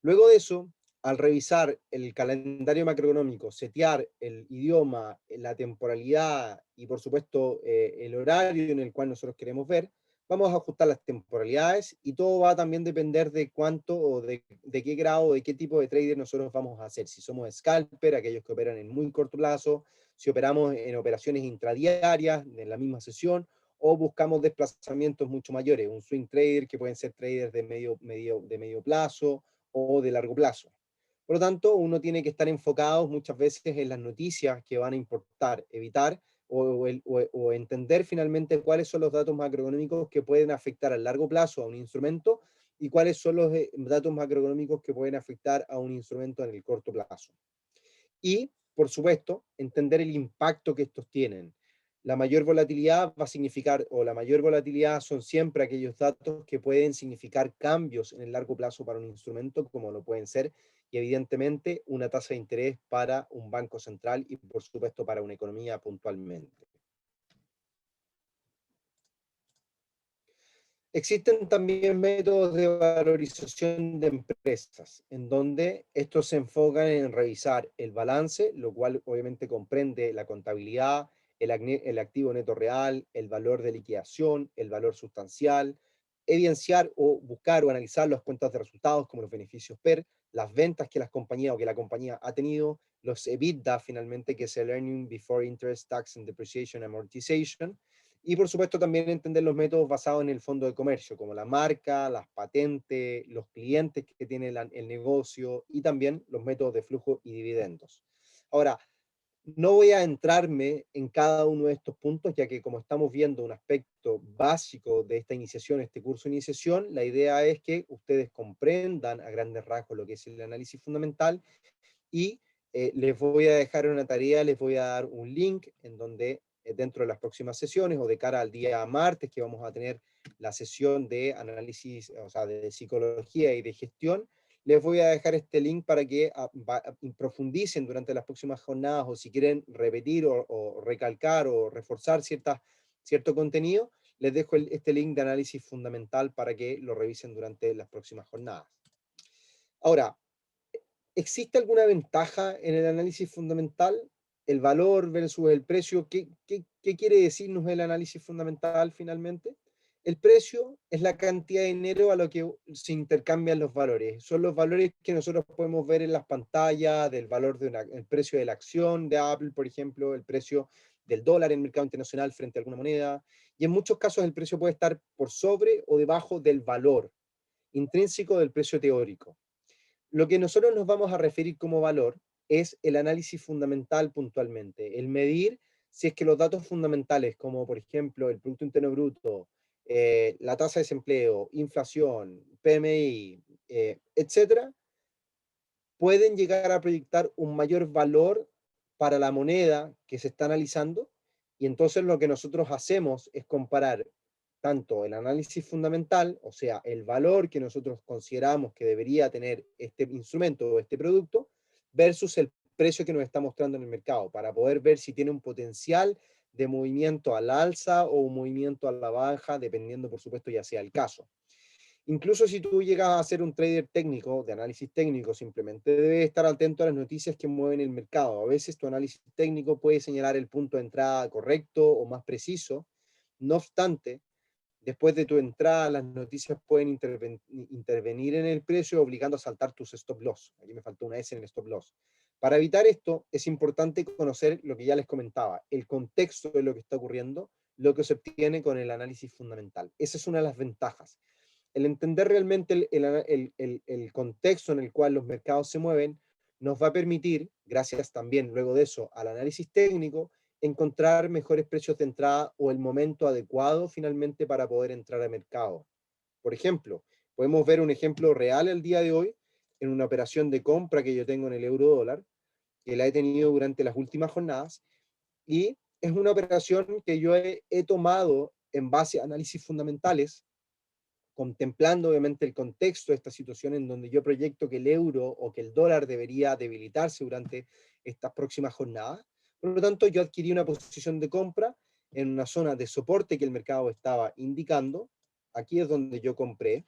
Luego de eso, al revisar el calendario macroeconómico, setear el idioma, la temporalidad y por supuesto el horario en el cual nosotros queremos ver, vamos a ajustar las temporalidades y todo va a también depender de cuánto o de qué grado, de qué tipo de trader nosotros vamos a hacer. Si somos scalper, aquellos que operan en muy corto plazo, si operamos en operaciones intradiarias, en la misma sesión, o buscamos desplazamientos mucho mayores, un swing trader que pueden ser traders de medio plazo, o de largo plazo. Por lo tanto, uno tiene que estar enfocado muchas veces en las noticias que van a importar, evitar o entender finalmente cuáles son los datos macroeconómicos que pueden afectar a largo plazo a un instrumento y cuáles son los datos macroeconómicos que pueden afectar a un instrumento en el corto plazo. Y, por supuesto, entender el impacto que estos tienen. La mayor volatilidad va a significar, o la mayor volatilidad son siempre aquellos datos que pueden significar cambios en el largo plazo para un instrumento, como lo pueden ser, y evidentemente una tasa de interés para un banco central y por supuesto para una economía puntualmente. Existen también métodos de valorización de empresas, en donde estos se enfocan en revisar el balance, lo cual obviamente comprende la contabilidad, el activo neto real, el valor de liquidación, el valor sustancial, evidenciar o buscar o analizar las cuentas de resultados como los beneficios PER, las ventas que las compañías o que la compañía ha tenido, los EBITDA finalmente, que es el Earning Before Interest, Tax and Depreciation Amortization, y por supuesto también entender los métodos basados en el fondo de comercio, como la marca, las patentes, los clientes que tiene el negocio y también los métodos de flujo y dividendos. Ahora, no voy a entrarme en cada uno de estos puntos, ya que como estamos viendo un aspecto básico de esta iniciación, este curso de iniciación, la idea es que ustedes comprendan a grandes rasgos lo que es el análisis fundamental y les voy a dejar una tarea, les voy a dar un link en donde dentro de las próximas sesiones o de cara al día martes que vamos a tener la sesión de análisis, o sea, de psicología y de gestión, les voy a dejar este link para que profundicen durante las próximas jornadas o si quieren repetir o recalcar o reforzar cierto contenido, les dejo este link de análisis fundamental para que lo revisen durante las próximas jornadas. Ahora, ¿existe alguna ventaja en el análisis fundamental? ¿El valor versus el precio? ¿Qué quiere decirnos el análisis fundamental finalmente? El precio es la cantidad de dinero a lo que se intercambian los valores. Son los valores que nosotros podemos ver en las pantallas, del valor el precio de la acción de Apple, por ejemplo, el precio del dólar en el mercado internacional frente a alguna moneda. Y en muchos casos el precio puede estar por sobre o debajo del valor intrínseco del precio teórico. Lo que nosotros nos vamos a referir como valor es el análisis fundamental puntualmente, el medir si es que los datos fundamentales, como por ejemplo el Producto Interno Bruto, la tasa de desempleo, inflación, PMI, etcétera, pueden llegar a proyectar un mayor valor para la moneda que se está analizando, y entonces lo que nosotros hacemos es comparar tanto el análisis fundamental, o sea, el valor que nosotros consideramos que debería tener este instrumento o este producto, versus el precio que nos está mostrando en el mercado, para poder ver si tiene un potencial de movimiento al alza o un movimiento a la baja, dependiendo, por supuesto, ya sea el caso. Incluso si tú llegas a ser un trader técnico, de análisis técnico simplemente, debes estar atento a las noticias que mueven el mercado. A veces tu análisis técnico puede señalar el punto de entrada correcto o más preciso. No obstante, después de tu entrada, las noticias pueden intervenir en el precio, obligando a saltar tus stop loss. Aquí me faltó una S en el stop loss. Para evitar esto, es importante conocer lo que ya les comentaba, el contexto de lo que está ocurriendo, lo que se obtiene con el análisis fundamental. Esa es una de las ventajas. El entender realmente el contexto en el cual los mercados se mueven nos va a permitir, gracias también luego de eso al análisis técnico, encontrar mejores precios de entrada o el momento adecuado finalmente para poder entrar al mercado. Por ejemplo, podemos ver un ejemplo real el día de hoy en una operación de compra que yo tengo en el euro dólar, que la he tenido durante las últimas jornadas, y es una operación que yo he tomado en base a análisis fundamentales, contemplando obviamente el contexto de esta situación en donde yo proyecto que el euro o que el dólar debería debilitarse durante estas próximas jornadas. Por lo tanto, yo adquirí una posición de compra en una zona de soporte que el mercado estaba indicando. Aquí es donde yo compré.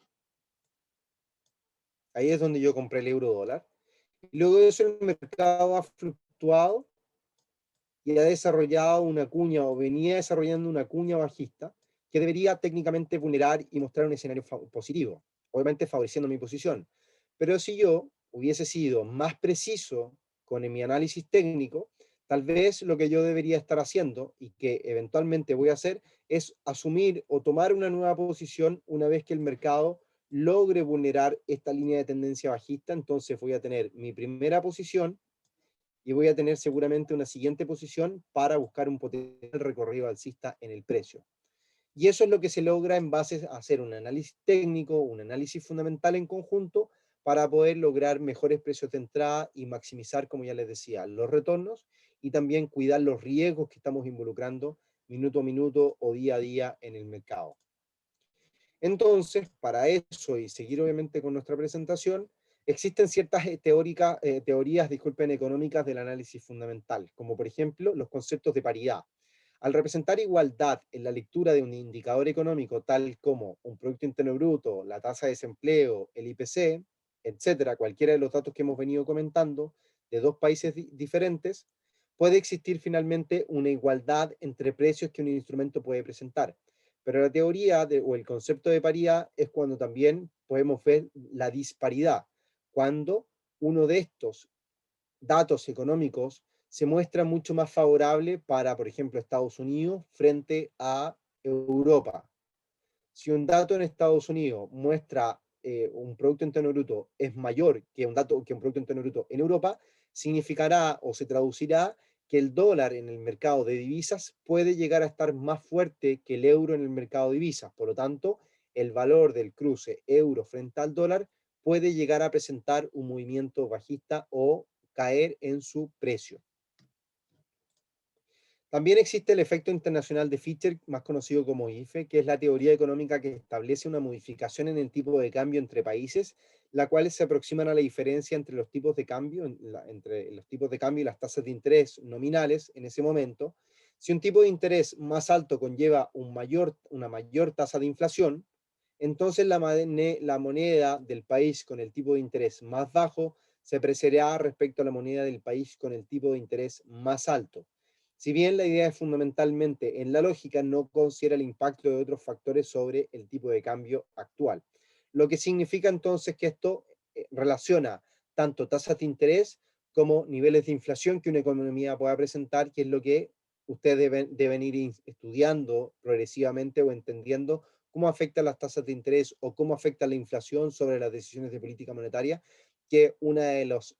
Ahí es donde yo compré el euro dólar. Y luego de eso el mercado ha fluctuado y ha desarrollado una cuña o venía desarrollando una cuña bajista que debería técnicamente vulnerar y mostrar un escenario positivo, obviamente favoreciendo mi posición. Pero si yo hubiese sido más preciso con mi análisis técnico, tal vez lo que yo debería estar haciendo y que eventualmente voy a hacer es asumir o tomar una nueva posición una vez que el mercado logre vulnerar esta línea de tendencia bajista. Entonces voy a tener mi primera posición y voy a tener seguramente una siguiente posición para buscar un potencial recorrido alcista en el precio. Y eso es lo que se logra en base a hacer un análisis técnico, un análisis fundamental en conjunto, para poder lograr mejores precios de entrada y maximizar, como ya les decía, los retornos y también cuidar los riesgos que estamos involucrando minuto a minuto o día a día en el mercado. Entonces, para eso y seguir obviamente con nuestra presentación, existen ciertas teorías, disculpen, económicas del análisis fundamental, como por ejemplo los conceptos de paridad. Al representar igualdad en la lectura de un indicador económico tal como un Producto Interno Bruto, la tasa de desempleo, el IPC, etcétera, cualquiera de los datos que hemos venido comentando, de dos países diferentes, puede existir finalmente una igualdad entre precios que un instrumento puede presentar. Pero la teoría o el concepto de paridad es cuando también podemos ver la disparidad, cuando uno de estos datos económicos se muestra mucho más favorable para, por ejemplo, Estados Unidos frente a Europa. Si un dato en Estados Unidos muestra un Producto Interno Bruto es mayor que un Producto Interno Bruto en Europa, significará o se traducirá que el dólar en el mercado de divisas puede llegar a estar más fuerte que el euro en el mercado de divisas. Por lo tanto, el valor del cruce euro frente al dólar puede llegar a presentar un movimiento bajista o caer en su precio. También existe el efecto internacional de Fischer, más conocido como IFE, que es la teoría económica que establece una modificación en el tipo de cambio entre países, la cual se aproximan a la diferencia entre los tipos de cambio, entre los tipos de cambio y las tasas de interés nominales en ese momento. Si un tipo de interés más alto conlleva una mayor tasa de inflación, entonces la moneda del país con el tipo de interés más bajo se apreciará respecto a la moneda del país con el tipo de interés más alto. Si bien la idea es fundamentalmente en la lógica, no considera el impacto de otros factores sobre el tipo de cambio actual. Lo que significa entonces que esto relaciona tanto tasas de interés como niveles de inflación que una economía pueda presentar, que es lo que ustedes deben ir estudiando progresivamente o entendiendo cómo afectan las tasas de interés o cómo afecta la inflación sobre las decisiones de política monetaria, que uno de los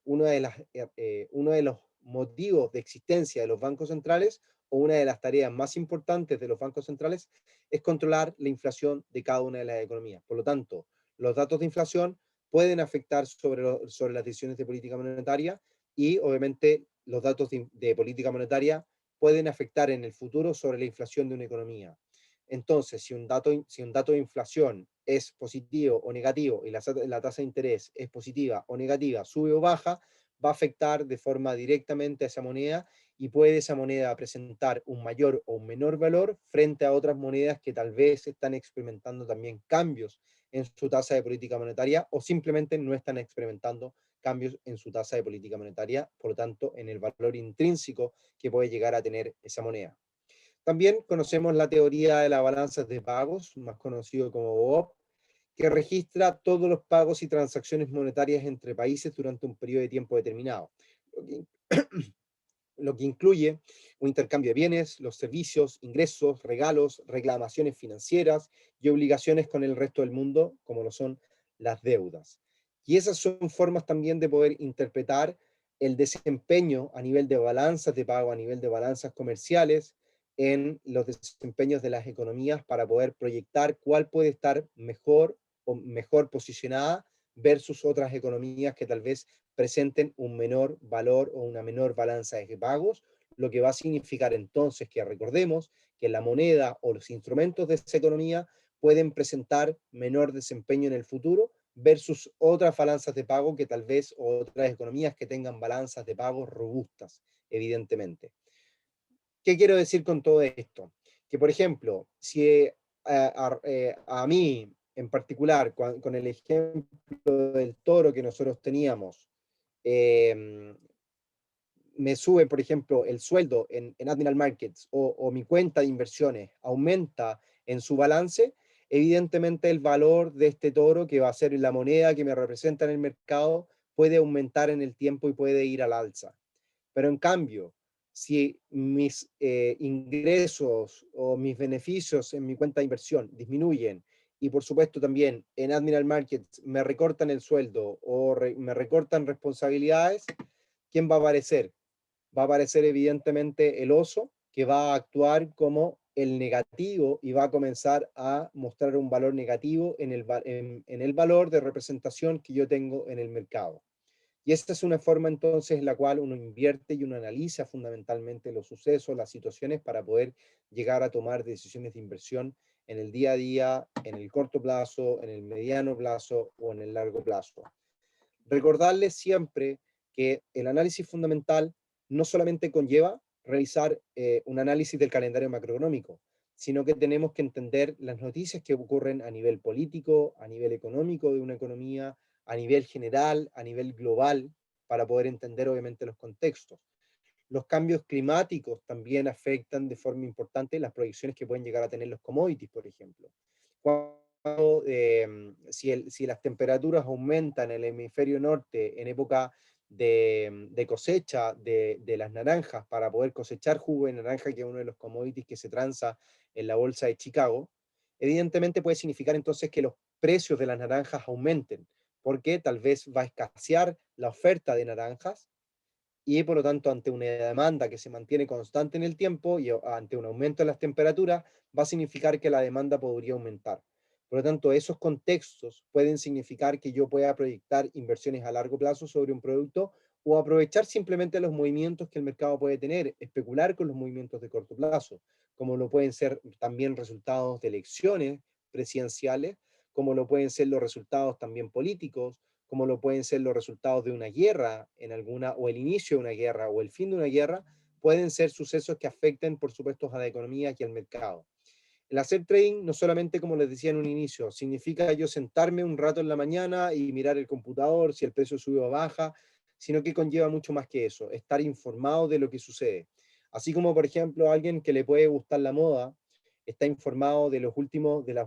motivos de existencia de los bancos centrales o una de las tareas más importantes de los bancos centrales es controlar la inflación de cada una de las economías. Por lo tanto, los datos de inflación pueden afectar sobre las decisiones de política monetaria y obviamente los datos de política monetaria pueden afectar en el futuro sobre la inflación de una economía. Entonces, si un dato de inflación es positivo o negativo y la tasa de interés es positiva o negativa, sube o baja, va a afectar de forma directamente a esa moneda y puede esa moneda presentar un mayor o un menor valor frente a otras monedas que tal vez están experimentando también cambios en su tasa de política monetaria o simplemente no están experimentando cambios en su tasa de política monetaria, por lo tanto, en el valor intrínseco que puede llegar a tener esa moneda. También conocemos la teoría de las balanzas de pagos, más conocido como BOP, que registra todos los pagos y transacciones monetarias entre países durante un periodo de tiempo determinado, lo que, lo que incluye un intercambio de bienes, los servicios, ingresos, regalos, reclamaciones financieras y obligaciones con el resto del mundo, como lo son las deudas. Y esas son formas también de poder interpretar el desempeño a nivel de balanzas de pago, a nivel de balanzas comerciales, en los desempeños de las economías para poder proyectar cuál puede estar mejor o mejor posicionada versus otras economías que tal vez presenten un menor valor o una menor balanza de pagos, lo que va a significar entonces que recordemos que la moneda o los instrumentos de esa economía pueden presentar menor desempeño en el futuro versus otras balanzas de pago que tal vez otras economías que tengan balanzas de pagos robustas, evidentemente. ¿Qué quiero decir con todo esto? Que, por ejemplo, si a mí en particular, con el ejemplo del toro que nosotros teníamos, eh, me sube, por ejemplo, el sueldo en Admiral Markets o mi cuenta de inversiones aumenta en su balance, evidentemente el valor de este toro, que va a ser la moneda que me representa en el mercado, puede aumentar en el tiempo y puede ir al alza. Pero en cambio, si mis ingresos o mis beneficios en mi cuenta de inversión disminuyen y por supuesto también en Admiral Markets me recortan el sueldo o me recortan responsabilidades, ¿quién va a aparecer? Va a aparecer evidentemente el oso, que va a actuar como el negativo y va a comenzar a mostrar un valor negativo en el valor de representación que yo tengo en el mercado. Y esta es una forma entonces en la cual uno invierte y uno analiza fundamentalmente los sucesos, las situaciones para poder llegar a tomar decisiones de inversión en el día a día, en el corto plazo, en el mediano plazo o en el largo plazo. Recordarles siempre que el análisis fundamental no solamente conlleva realizar un análisis del calendario macroeconómico, sino que tenemos que entender las noticias que ocurren a nivel político, a nivel económico de una economía, a nivel general, a nivel global, para poder entender obviamente los contextos. Los cambios climáticos también afectan de forma importante las proyecciones que pueden llegar a tener los commodities, por ejemplo. Si las temperaturas aumentan en el hemisferio norte en época de cosecha de las naranjas, para poder cosechar jugo de naranja, que es uno de los commodities que se transa en la bolsa de Chicago, evidentemente puede significar entonces que los precios de las naranjas aumenten, porque tal vez va a escasear la oferta de naranjas y por lo tanto ante una demanda que se mantiene constante en el tiempo y ante un aumento de las temperaturas, va a significar que la demanda podría aumentar. Por lo tanto, esos contextos pueden significar que yo pueda proyectar inversiones a largo plazo sobre un producto o aprovechar simplemente los movimientos que el mercado puede tener, especular con los movimientos de corto plazo, como lo pueden ser también resultados de elecciones presidenciales, como lo pueden ser los resultados también políticos, como lo pueden ser los resultados de una guerra en alguna, o el inicio de una guerra, o el fin de una guerra, pueden ser sucesos que afecten, por supuesto, a la economía y al mercado. El hacer trading no solamente, como les decía en un inicio, significa yo sentarme un rato en la mañana y mirar el computador, si el precio sube o baja, sino que conlleva mucho más que eso, estar informado de lo que sucede. Así como, por ejemplo, a alguien que le puede gustar la moda, está informado de las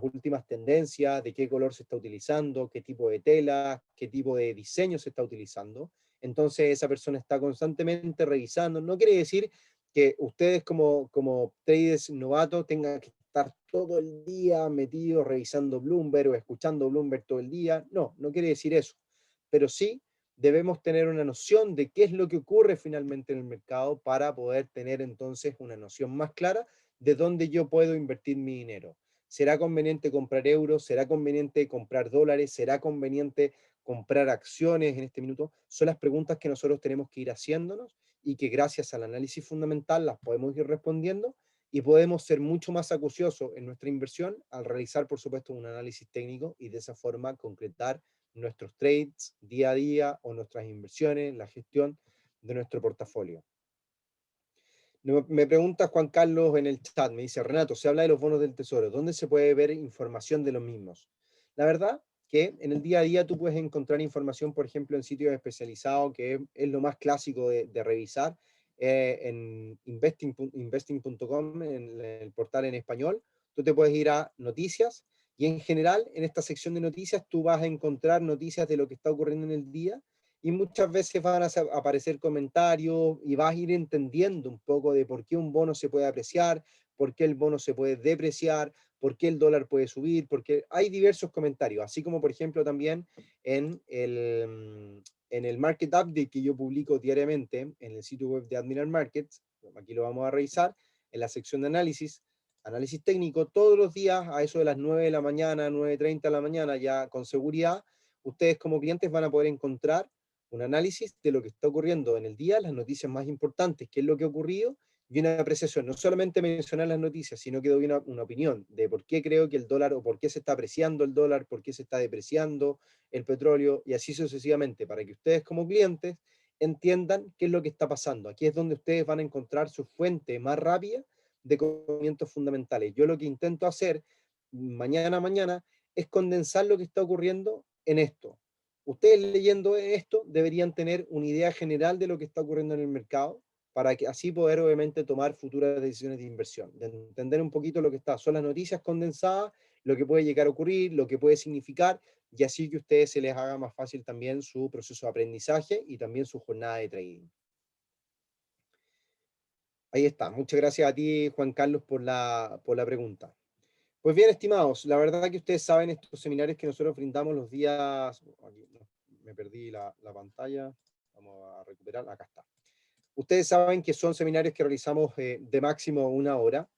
últimas tendencias, de qué color se está utilizando, qué tipo de tela, qué tipo de diseño se está utilizando. Entonces esa persona está constantemente revisando. No quiere decir que ustedes como traders novatos tengan que estar todo el día metidos revisando Bloomberg o escuchando Bloomberg todo el día. No, no quiere decir eso. Pero sí debemos tener una noción de qué es lo que ocurre finalmente en el mercado para poder tener entonces una noción más clara de dónde yo puedo invertir mi dinero. ¿Será conveniente comprar euros? ¿Será conveniente comprar dólares? ¿Será conveniente comprar acciones en este minuto? Son las preguntas que nosotros tenemos que ir haciéndonos y que gracias al análisis fundamental las podemos ir respondiendo y podemos ser mucho más acuciosos en nuestra inversión al realizar, por supuesto, un análisis técnico y de esa forma concretar nuestros trades día a día o nuestras inversiones, la gestión de nuestro portafolio. Me pregunta Juan Carlos en el chat, me dice, Renato, se habla de los bonos del tesoro, ¿dónde se puede ver información de los mismos? La verdad que en el día a día tú puedes encontrar información, por ejemplo, en sitios especializados, que es lo más clásico de revisar, en investing.com, en el portal en español. Tú te puedes ir a noticias y en general en esta sección de noticias tú vas a encontrar noticias de lo que está ocurriendo en el día y muchas veces van a aparecer comentarios y vas a ir entendiendo un poco de por qué un bono se puede apreciar, por qué el bono se puede depreciar, por qué el dólar puede subir, porque hay diversos comentarios, así como por ejemplo también en el Market Update que yo publico diariamente en el sitio web de Admiral Markets, aquí lo vamos a revisar, en la sección de análisis técnico, todos los días a eso de las 9 de la mañana, 9:30 de la mañana, ya con seguridad, ustedes como clientes van a poder encontrar un análisis de lo que está ocurriendo en el día, las noticias más importantes, qué es lo que ha ocurrido, y una apreciación. No solamente mencionar las noticias, sino que doy una opinión de por qué creo que el dólar, o por qué se está apreciando el dólar, por qué se está depreciando el petróleo, y así sucesivamente, para que ustedes como clientes entiendan qué es lo que está pasando. Aquí es donde ustedes van a encontrar su fuente más rápida de conocimientos fundamentales. Yo lo que intento hacer mañana a mañana es condensar lo que está ocurriendo en esto. Ustedes leyendo esto deberían tener una idea general de lo que está ocurriendo en el mercado para que así poder obviamente tomar futuras decisiones de inversión, de entender un poquito lo que está, son las noticias condensadas, lo que puede llegar a ocurrir, lo que puede significar, y así que a ustedes se les haga más fácil también su proceso de aprendizaje y también su jornada de trading. Ahí está. Muchas gracias a ti, Juan Carlos, por la pregunta. Pues bien, estimados, la verdad que ustedes saben estos seminarios que nosotros brindamos los días... Aquí, no, me perdí la pantalla. Vamos a recuperar. Acá está. Ustedes saben que son seminarios que realizamos de máximo 1 hora.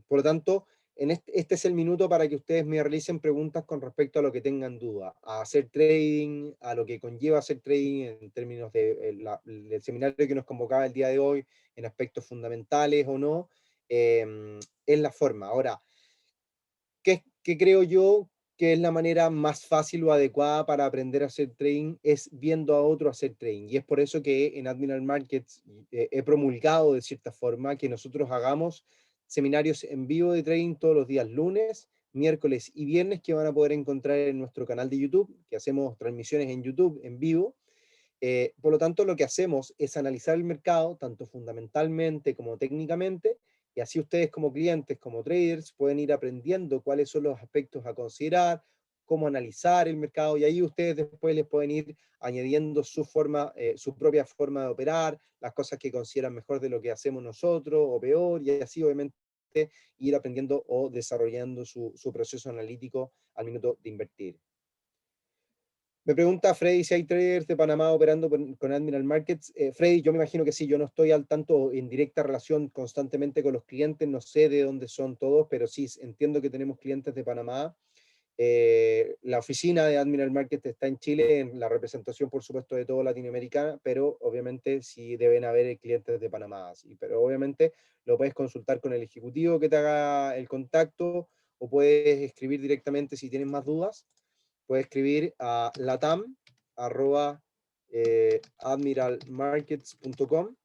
Por lo tanto, este es el minuto para que ustedes me realicen preguntas con respecto a lo que tengan duda, a hacer trading, a lo que conlleva hacer trading en términos del seminario que nos convocaba el día de hoy, en aspectos fundamentales o no, es la forma. Ahora, ¿qué creo yo que es la manera más fácil o adecuada para aprender a hacer trading? Es viendo a otro hacer trading. Y es por eso que en Admiral Markets he promulgado de cierta forma que nosotros hagamos seminarios en vivo de trading todos los días lunes, miércoles y viernes, que van a poder encontrar en nuestro canal de YouTube, que hacemos transmisiones en YouTube en vivo. Por lo tanto, lo que hacemos es analizar el mercado, tanto fundamentalmente como técnicamente, y así ustedes como clientes, como traders, pueden ir aprendiendo cuáles son los aspectos a considerar, cómo analizar el mercado, y ahí ustedes después les pueden ir añadiendo su forma, su propia forma de operar, las cosas que consideran mejor de lo que hacemos nosotros, o peor, y así obviamente ir aprendiendo o desarrollando su proceso analítico al minuto de invertir. Me pregunta Freddy si hay traders de Panamá operando con Admiral Markets. Freddy, yo me imagino que sí, yo no estoy al tanto en directa relación constantemente con los clientes, no sé de dónde son todos, pero sí entiendo que tenemos clientes de Panamá. La oficina de Admiral Markets está en Chile, en la representación, por supuesto, de toda Latinoamérica, pero obviamente sí deben haber clientes de Panamá. Sí, pero obviamente lo puedes consultar con el ejecutivo que te haga el contacto o puedes escribir directamente si tienes más dudas. Puedes escribir a latam@admiralmarkets.com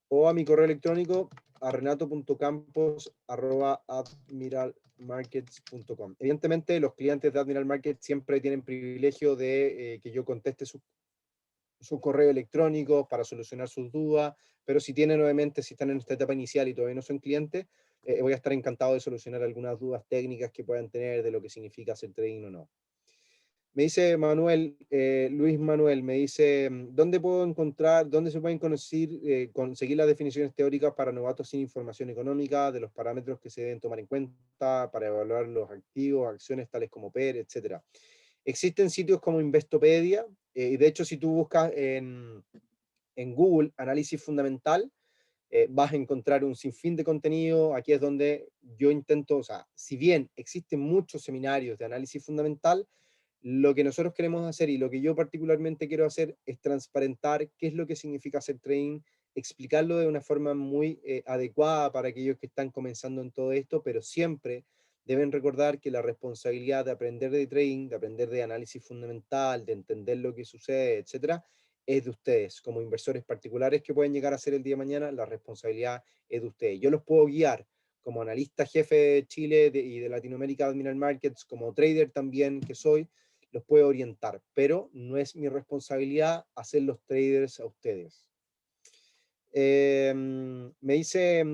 o a mi correo electrónico a renato.campos@admiralmarkets.com. Evidentemente, los clientes de Admiral Markets siempre tienen privilegio de que yo conteste su correo electrónico para solucionar sus dudas, pero si tienen, nuevamente, si están en esta etapa inicial y todavía no son clientes, voy a estar encantado de solucionar algunas dudas técnicas que puedan tener de lo que significa hacer trading o no. Me dice Manuel, Luis Manuel, me dice, ¿dónde puedo encontrar, dónde se pueden conseguir las definiciones teóricas para novatos sin información económica, de los parámetros que se deben tomar en cuenta para evaluar los activos, acciones tales como PER, etcétera? Existen sitios como Investopedia, y de hecho si tú buscas en Google análisis fundamental, vas a encontrar un sinfín de contenido. Aquí es donde yo intento, o sea, si bien existen muchos seminarios de análisis fundamental, lo que nosotros queremos hacer y lo que yo particularmente quiero hacer es transparentar qué es lo que significa hacer trading, explicarlo de una forma muy adecuada para aquellos que están comenzando en todo esto, pero siempre deben recordar que la responsabilidad de aprender de trading, de aprender de análisis fundamental, de entender lo que sucede, etcétera, es de ustedes. Como inversores particulares que pueden llegar a ser el día de mañana, la responsabilidad es de ustedes. Yo los puedo guiar como analista jefe de Chile y de Latinoamérica Admiral Markets, como trader también que soy, los puedo orientar, pero no es mi responsabilidad hacer los traders a ustedes. Me dice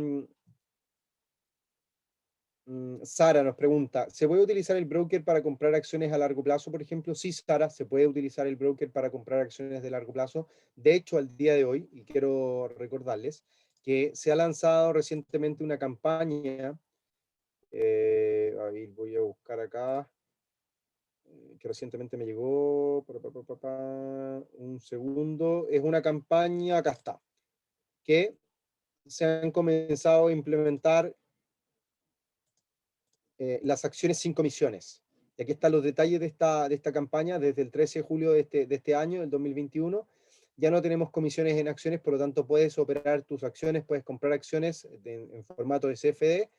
Sara, nos pregunta, ¿se puede utilizar el broker para comprar acciones a largo plazo, por ejemplo? Sí, Sara, se puede utilizar el broker para comprar acciones de largo plazo. De hecho, al día de hoy, y quiero recordarles, que se ha lanzado recientemente una campaña, a ver, voy a buscar acá, que recientemente me llegó, un segundo, es una campaña, acá está, que se han comenzado a implementar las acciones sin comisiones. Y aquí están los detalles de esta campaña desde el 13 de julio de este año, el 2021. Ya no tenemos comisiones en acciones, por lo tanto puedes operar tus acciones, puedes comprar acciones en formato de CFD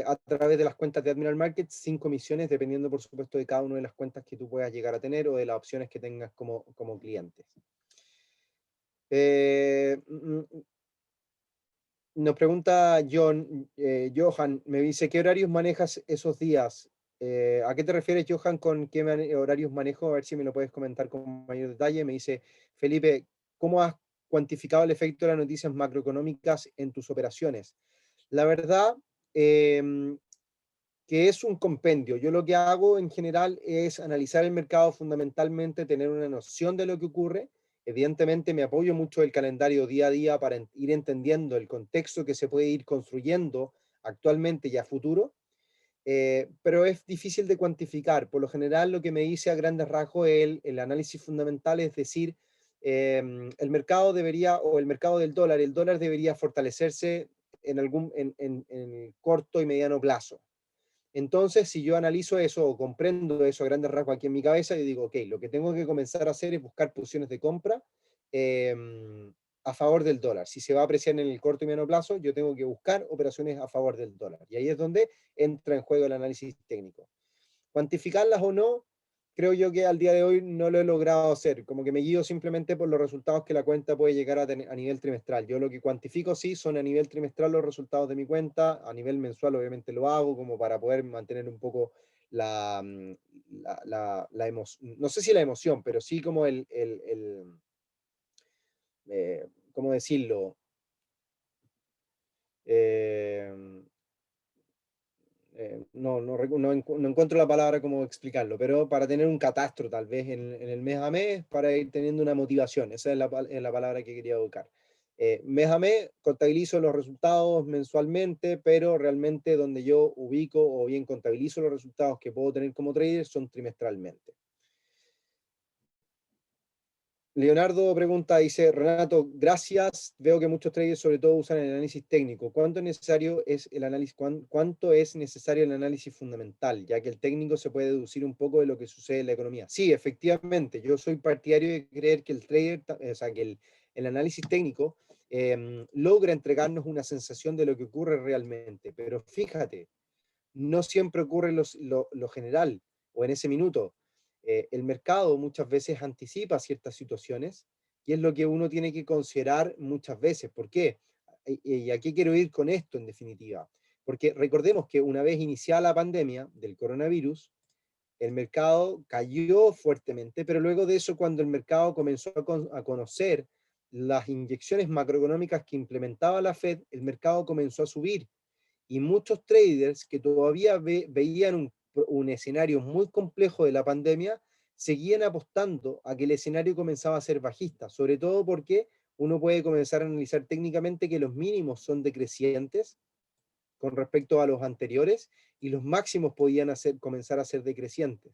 a través de las cuentas de Admiral Markets sin comisiones, dependiendo por supuesto de cada una de las cuentas que tú puedas llegar a tener o de las opciones que tengas como clientes. Nos pregunta Johan, me dice, ¿qué horarios manejas esos días? ¿A qué te refieres, Johan, con qué horarios manejo? A ver si me lo puedes comentar con mayor detalle. Me dice, Felipe, ¿cómo has cuantificado el efecto de las noticias macroeconómicas en tus operaciones? La verdad, que es un compendio. Yo lo que hago en general es analizar el mercado fundamentalmente, tener una noción de lo que ocurre. Evidentemente me apoyo mucho del calendario día a día para ir entendiendo el contexto que se puede ir construyendo actualmente y a futuro, pero es difícil de cuantificar. Por lo general lo que me dice a grandes rasgos el análisis fundamental es decir, el mercado debería, o el mercado del dólar, el dólar debería fortalecerse en el corto y mediano plazo. Entonces, si yo analizo eso o comprendo eso a grandes rasgos aquí en mi cabeza, yo digo, ok, lo que tengo que comenzar a hacer es buscar posiciones de compra eh, a favor del dólar. Si se va a apreciar en el corto y mediano plazo, yo tengo que buscar operaciones a favor del dólar. Y ahí es donde entra en juego el análisis técnico. Cuantificarlas o no, creo yo que al día de hoy no lo he logrado hacer. Como que me guío simplemente por los resultados que la cuenta puede llegar a tener a nivel trimestral. Yo lo que cuantifico sí son a nivel trimestral los resultados de mi cuenta. A nivel mensual obviamente lo hago como para poder mantener un poco la, la emoción, no sé si la emoción, pero sí como ¿cómo decirlo? Eh, no encuentro la palabra como explicarlo, pero para tener un catastro tal vez en el mes a mes, para ir teniendo una motivación, esa es es la palabra que quería buscar. Mes a mes contabilizo los resultados mensualmente, pero realmente donde yo ubico o bien contabilizo los resultados que puedo tener como trader son trimestralmente. Leonardo pregunta, dice, Renato, gracias. Veo que muchos traders sobre todo usan el análisis técnico. ¿Cuánto necesario es el análisis, cuánto es necesario el análisis fundamental? Ya que el técnico se puede deducir un poco de lo que sucede en la economía. Sí, efectivamente, yo soy partidario de creer que el trader, o sea, que el análisis técnico logra entregarnos una sensación de lo que ocurre realmente. Pero fíjate, no siempre ocurre lo general o en ese minuto. El mercado muchas veces anticipa ciertas situaciones y es lo que uno tiene que considerar muchas veces. ¿Por qué? ¿Y a qué quiero ir con esto en definitiva? Porque recordemos que una vez iniciada la pandemia del coronavirus, el mercado cayó fuertemente, pero luego de eso, cuando el mercado comenzó a conocer las inyecciones macroeconómicas que implementaba la Fed, el mercado comenzó a subir y muchos traders que todavía veían un escenario muy complejo de la pandemia, seguían apostando a que el escenario comenzaba a ser bajista, sobre todo porque uno puede comenzar a analizar técnicamente que los mínimos son decrecientes con respecto a los anteriores y los máximos podían comenzar a ser decrecientes.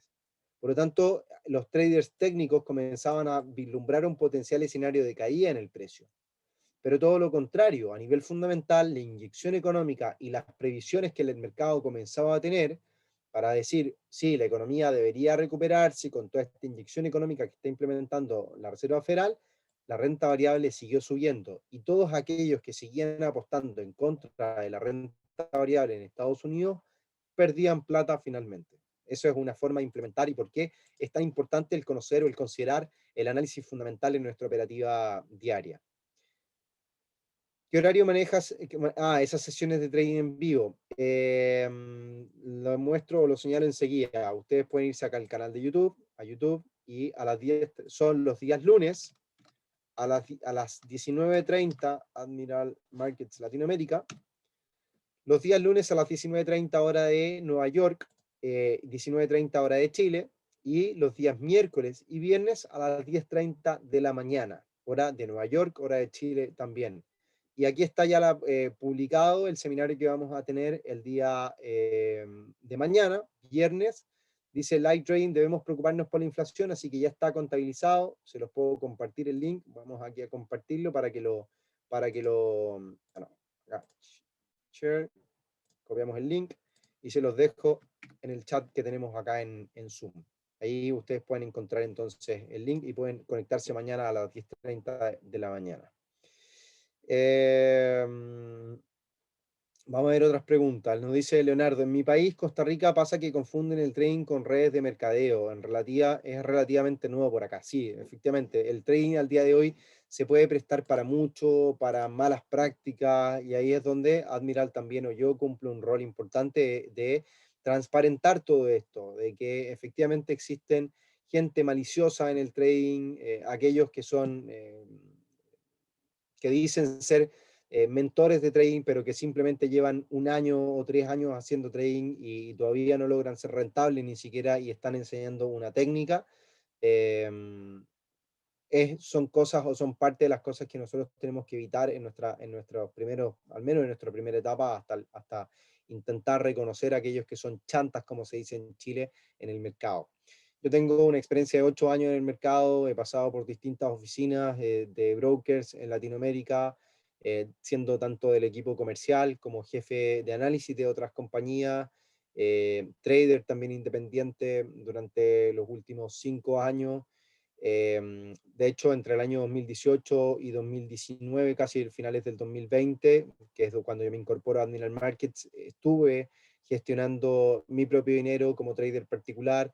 Por lo tanto, los traders técnicos comenzaban a vislumbrar un potencial escenario de caída en el precio. Pero todo lo contrario, a nivel fundamental, la inyección económica y las previsiones que el mercado comenzaba a tener para decir, sí, la economía debería recuperarse con toda esta inyección económica que está implementando la Reserva Federal, la renta variable siguió subiendo y todos aquellos que seguían apostando en contra de la renta variable en Estados Unidos perdían plata finalmente. Eso es una forma de implementar y por qué es tan importante el conocer o el considerar el análisis fundamental en nuestra operativa diaria. ¿Qué horario manejas? Esas sesiones de trading en vivo. Lo muestro o lo señalo enseguida. Ustedes pueden irse acá al canal de YouTube, a YouTube, y a las 10, son los días lunes, a las 19:30, Admiral Markets Latinoamérica. Los días lunes a las 19:30 hora de Nueva York, 19:30 hora de Chile, y los días miércoles y viernes a las 10:30 de la mañana, hora de Nueva York, hora de Chile también. Y aquí está ya publicado el seminario que vamos a tener el día de mañana, viernes. Dice Light Trading, debemos preocuparnos por la inflación, así que ya está contabilizado. Se los puedo compartir el link. Vamos aquí a compartirlo share, copiamos el link y se los dejo en el chat que tenemos acá en Zoom. Ahí ustedes pueden encontrar entonces el link y pueden conectarse mañana a las 10:30 de la mañana. Vamos a ver otras preguntas. Nos dice Leonardo, en mi país, Costa Rica, pasa que confunden el trading con redes de mercadeo. Es relativamente nuevo por acá. Sí, efectivamente, el trading al día de hoy se puede prestar para mucho, para malas prácticas, y ahí es donde Admiral también o yo cumple un rol importante de transparentar todo esto, de que efectivamente existen gente maliciosa en el trading, aquellos que son, que dicen ser mentores de trading, pero que simplemente llevan 1 año o 3 años haciendo trading y todavía no logran ser rentables ni siquiera y están enseñando una técnica. Eh, son cosas o son parte de las cosas que nosotros tenemos que evitar en nuestros primeros, al menos en nuestra primera etapa, hasta intentar reconocer a aquellos que son chantas, como se dice en Chile, en el mercado. Yo tengo una experiencia de 8 años en el mercado, he pasado por distintas oficinas de brokers en Latinoamérica, siendo tanto del equipo comercial como jefe de análisis de otras compañías, trader también independiente durante los últimos 5 años. De hecho, entre el año 2018 y 2019, casi finales del 2020, que es cuando yo me incorporo a Admiral Markets, estuve gestionando mi propio dinero como trader particular,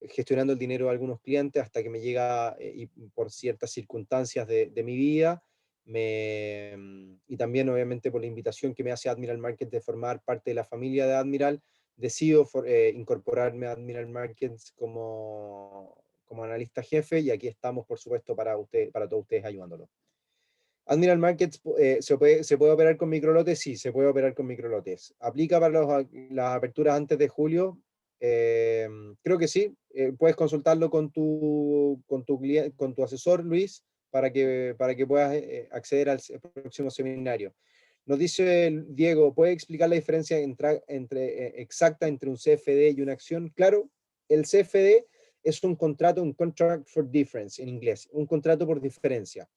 gestionando el dinero de algunos clientes hasta que me llega, y por ciertas circunstancias de mi vida, y también obviamente por la invitación que me hace Admiral Markets de formar parte de la familia de Admiral, decido incorporarme a Admiral Markets como analista jefe y aquí estamos, por supuesto, para todos ustedes ayudándolos. Admiral Markets, ¿se puede operar con microlotes? Sí, se puede operar con microlotes. ¿Aplica para las aperturas antes de julio? Creo que sí. Puedes consultarlo con tu asesor, Luis, para que puedas acceder al próximo seminario. Nos dice Diego, ¿puede explicar la diferencia exacta entre un CFD y una acción? Claro, el CFD es un contrato, un contract for difference en inglés, un contrato por diferencia.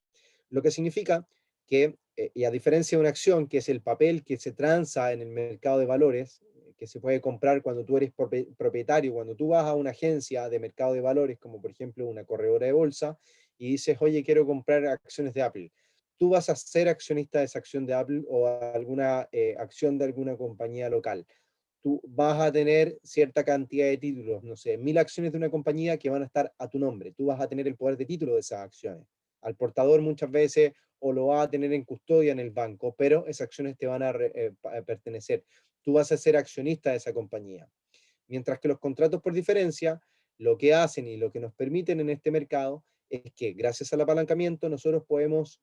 Lo que significa que, y a diferencia de una acción, que es el papel que se transa en el mercado de valores, que se puede comprar cuando tú eres propietario, cuando tú vas a una agencia de mercado de valores, como por ejemplo una corredora de bolsa, y dices, oye, quiero comprar acciones de Apple. Tú vas a ser accionista de esa acción de Apple o alguna acción de alguna compañía local. Tú vas a tener cierta cantidad de títulos, no sé, 1000 acciones de una compañía que van a estar a tu nombre. Tú vas a tener el poder de título de esas acciones. Al portador muchas veces o lo va a tener en custodia en el banco, pero esas acciones te van a pertenecer. Tú vas a ser accionista de esa compañía. Mientras que los contratos por diferencia, lo que hacen y lo que nos permiten en este mercado es que gracias al apalancamiento nosotros podemos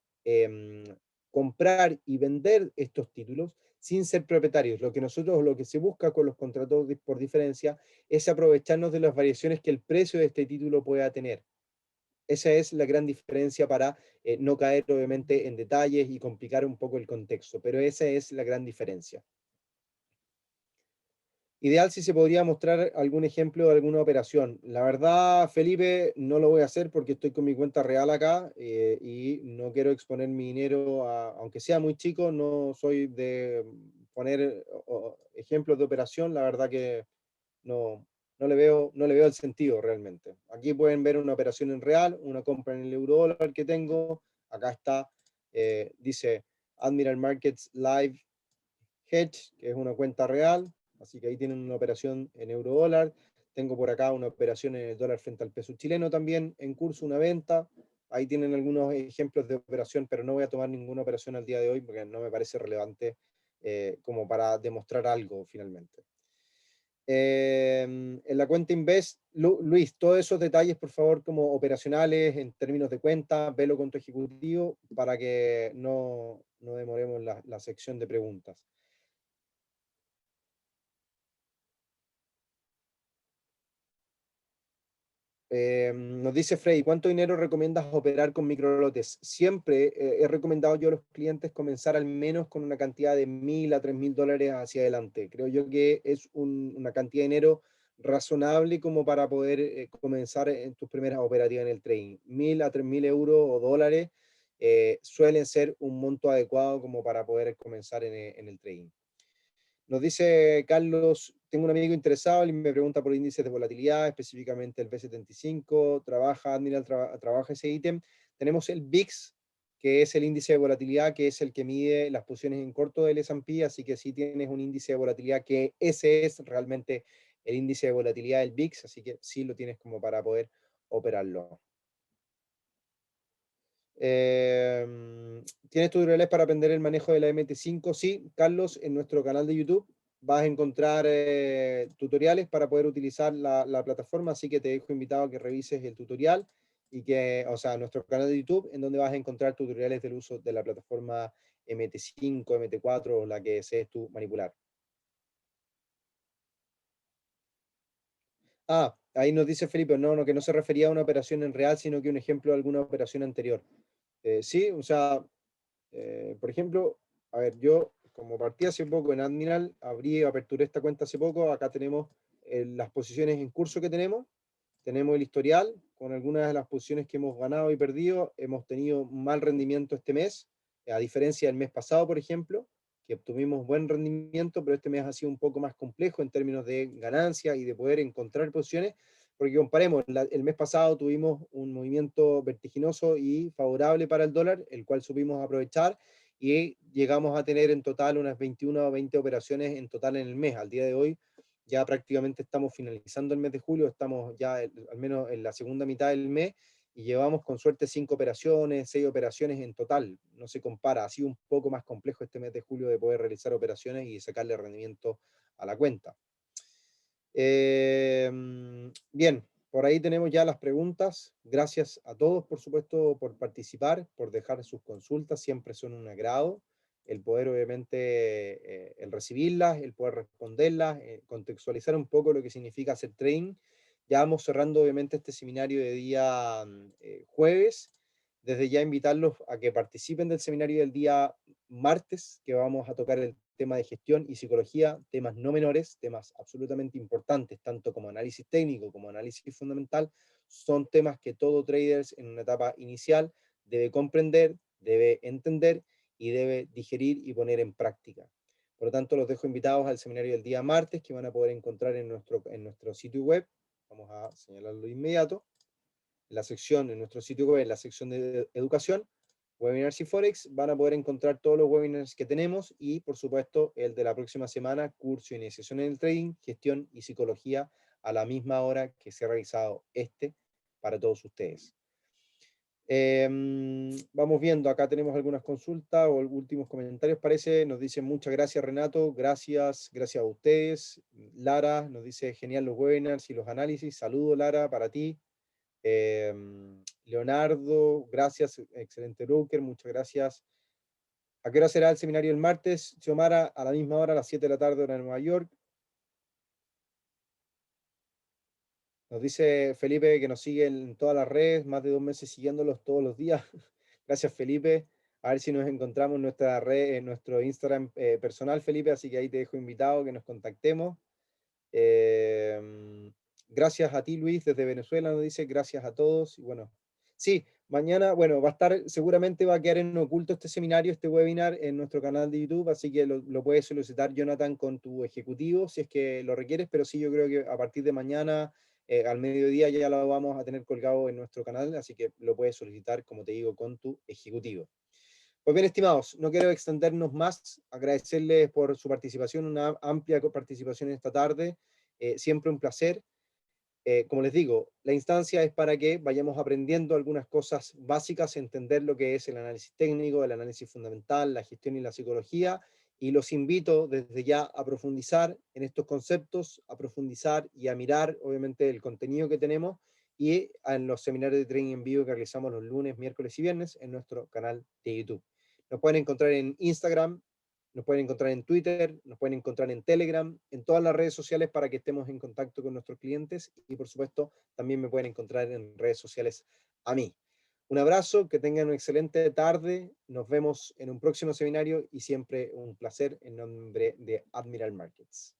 comprar y vender estos títulos sin ser propietarios. Lo que se busca con los contratos por diferencia es aprovecharnos de las variaciones que el precio de este título pueda tener. Esa es la gran diferencia para no caer obviamente en detalles y complicar un poco el contexto, pero esa es la gran diferencia. Ideal si se podría mostrar algún ejemplo de alguna operación. La verdad, Felipe, no lo voy a hacer porque estoy con mi cuenta real acá y no quiero exponer mi dinero, aunque sea muy chico, no soy de poner ejemplos de operación. La verdad que no, no le veo el sentido realmente. Aquí pueden ver una operación en real, una compra en el euro dólar que tengo. Acá está, dice Admiral Markets Live Hedge, que es una cuenta real. Así que ahí tienen una operación en euro dólar. Tengo por acá una operación en el dólar frente al peso chileno también en curso, una venta. Ahí tienen algunos ejemplos de operación, pero no voy a tomar ninguna operación al día de hoy porque no me parece relevante como para demostrar algo finalmente. En la cuenta Invest, Luis, todos esos detalles, por favor, como operacionales en términos de cuenta, velo con tu ejecutivo para que no demoremos la sección de preguntas. Nos dice Freddy, ¿cuánto dinero recomiendas operar con microlotes? Siempre he recomendado yo a los clientes comenzar al menos con una cantidad de 1000 a 3000 dólares hacia adelante. Creo yo que es una cantidad de dinero razonable como para poder comenzar en tus primeras operativas en el trading. 1000 a 3000 euros o dólares suelen ser un monto adecuado como para poder comenzar en el trading. Nos dice Carlos, tengo un amigo interesado y me pregunta por índices de volatilidad, específicamente el B75, Admiral trabaja ese ítem. Tenemos el VIX, que es el índice de volatilidad, que es el que mide las posiciones en corto del S&P, así que sí tienes un índice de volatilidad, que ese es realmente el índice de volatilidad del VIX, así que sí lo tienes como para poder operarlo. ¿Tienes tutoriales para aprender el manejo de la MT5? Sí, Carlos, en nuestro canal de YouTube vas a encontrar tutoriales para poder utilizar la plataforma, así que te dejo invitado a que revises el tutorial o sea, nuestro canal de YouTube, en donde vas a encontrar tutoriales del uso de la plataforma MT5, MT4 o la que desees tú manipular. Ahí nos dice Felipe, no, que no se refería a una operación en real, sino que un ejemplo de alguna operación anterior. Sí, o sea, por ejemplo, a ver, yo como partí hace poco en Admiral, aperturé esta cuenta hace poco, acá tenemos las posiciones en curso que tenemos el historial con algunas de las posiciones que hemos ganado y perdido, hemos tenido un mal rendimiento este mes, a diferencia del mes pasado, por ejemplo, que obtuvimos buen rendimiento, pero este mes ha sido un poco más complejo en términos de ganancia y de poder encontrar posiciones, porque comparemos, el mes pasado tuvimos un movimiento vertiginoso y favorable para el dólar, el cual supimos aprovechar, y llegamos a tener en total unas 21 o 20 operaciones en total en el mes. Al día de hoy ya prácticamente estamos finalizando el mes de julio, estamos ya al menos en la segunda mitad del mes, y llevamos con suerte 5 operaciones, 6 operaciones en total. No se compara, ha sido un poco más complejo este mes de julio de poder realizar operaciones y sacarle rendimiento a la cuenta. Bien, por ahí tenemos ya las preguntas. Gracias a todos, por supuesto, por participar, por dejar sus consultas. Siempre son un agrado. El poder, obviamente, el recibirlas, el poder responderlas, contextualizar un poco lo que significa hacer trading. Ya vamos cerrando, obviamente, este seminario de día jueves. Desde ya invitarlos a que participen del seminario del día martes, que vamos a tocar el tema de gestión y psicología, temas no menores, temas absolutamente importantes, tanto como análisis técnico como análisis fundamental, son temas que todo trader en una etapa inicial debe comprender, debe entender y debe digerir y poner en práctica. Por lo tanto, los dejo invitados al seminario del día martes, que van a poder encontrar en nuestro sitio web. Vamos a señalarlo de inmediato. En la sección, en nuestro sitio web, en la sección de educación, webinars y forex, van a poder encontrar todos los webinars que tenemos y, por supuesto, el de la próxima semana, curso de iniciación en el trading, gestión y psicología, a la misma hora que se ha realizado para todos ustedes. Vamos viendo, acá tenemos algunas consultas o últimos comentarios, parece. Nos dice muchas gracias, Renato, gracias a ustedes. Lara nos dice genial los webinars y los análisis. Saludo, Lara, para ti. Leonardo, gracias, excelente broker, muchas gracias. ¿A qué hora será el seminario el martes? Xiomara, a la misma hora, a las 7 de la tarde, hora de Nueva York. Nos dice Felipe que nos sigue en todas las redes, más de 2 meses siguiéndolos todos los días. Gracias, Felipe. A ver si nos encontramos en nuestra red, en nuestro Instagram personal, Felipe, así que ahí te dejo invitado que nos contactemos. Gracias a ti, Luis, desde Venezuela, nos dice, gracias a todos. Y bueno, sí, mañana, bueno, va a estar, seguramente va a quedar en oculto este seminario, este webinar en nuestro canal de YouTube, así que lo puedes solicitar, Jonathan, con tu ejecutivo, si es que lo requieres, pero sí, yo creo que a partir de mañana, al mediodía, ya lo vamos a tener colgado en nuestro canal, así que lo puedes solicitar, como te digo, con tu ejecutivo. Pues bien, estimados, no quiero extendernos más, agradecerles por su participación, una amplia participación esta tarde, siempre un placer. Como les digo, la instancia es para que vayamos aprendiendo algunas cosas básicas, entender lo que es el análisis técnico, el análisis fundamental, la gestión y la psicología, y los invito desde ya a profundizar en estos conceptos, a profundizar y a mirar, obviamente, el contenido que tenemos y en los seminarios de trading en vivo que realizamos los lunes, miércoles y viernes en nuestro canal de YouTube. Nos pueden encontrar en Instagram, nos pueden encontrar en Twitter, nos pueden encontrar en Telegram, en todas las redes sociales para que estemos en contacto con nuestros clientes y por supuesto también me pueden encontrar en redes sociales a mí. Un abrazo, que tengan una excelente tarde, nos vemos en un próximo seminario y siempre un placer en nombre de Admiral Markets.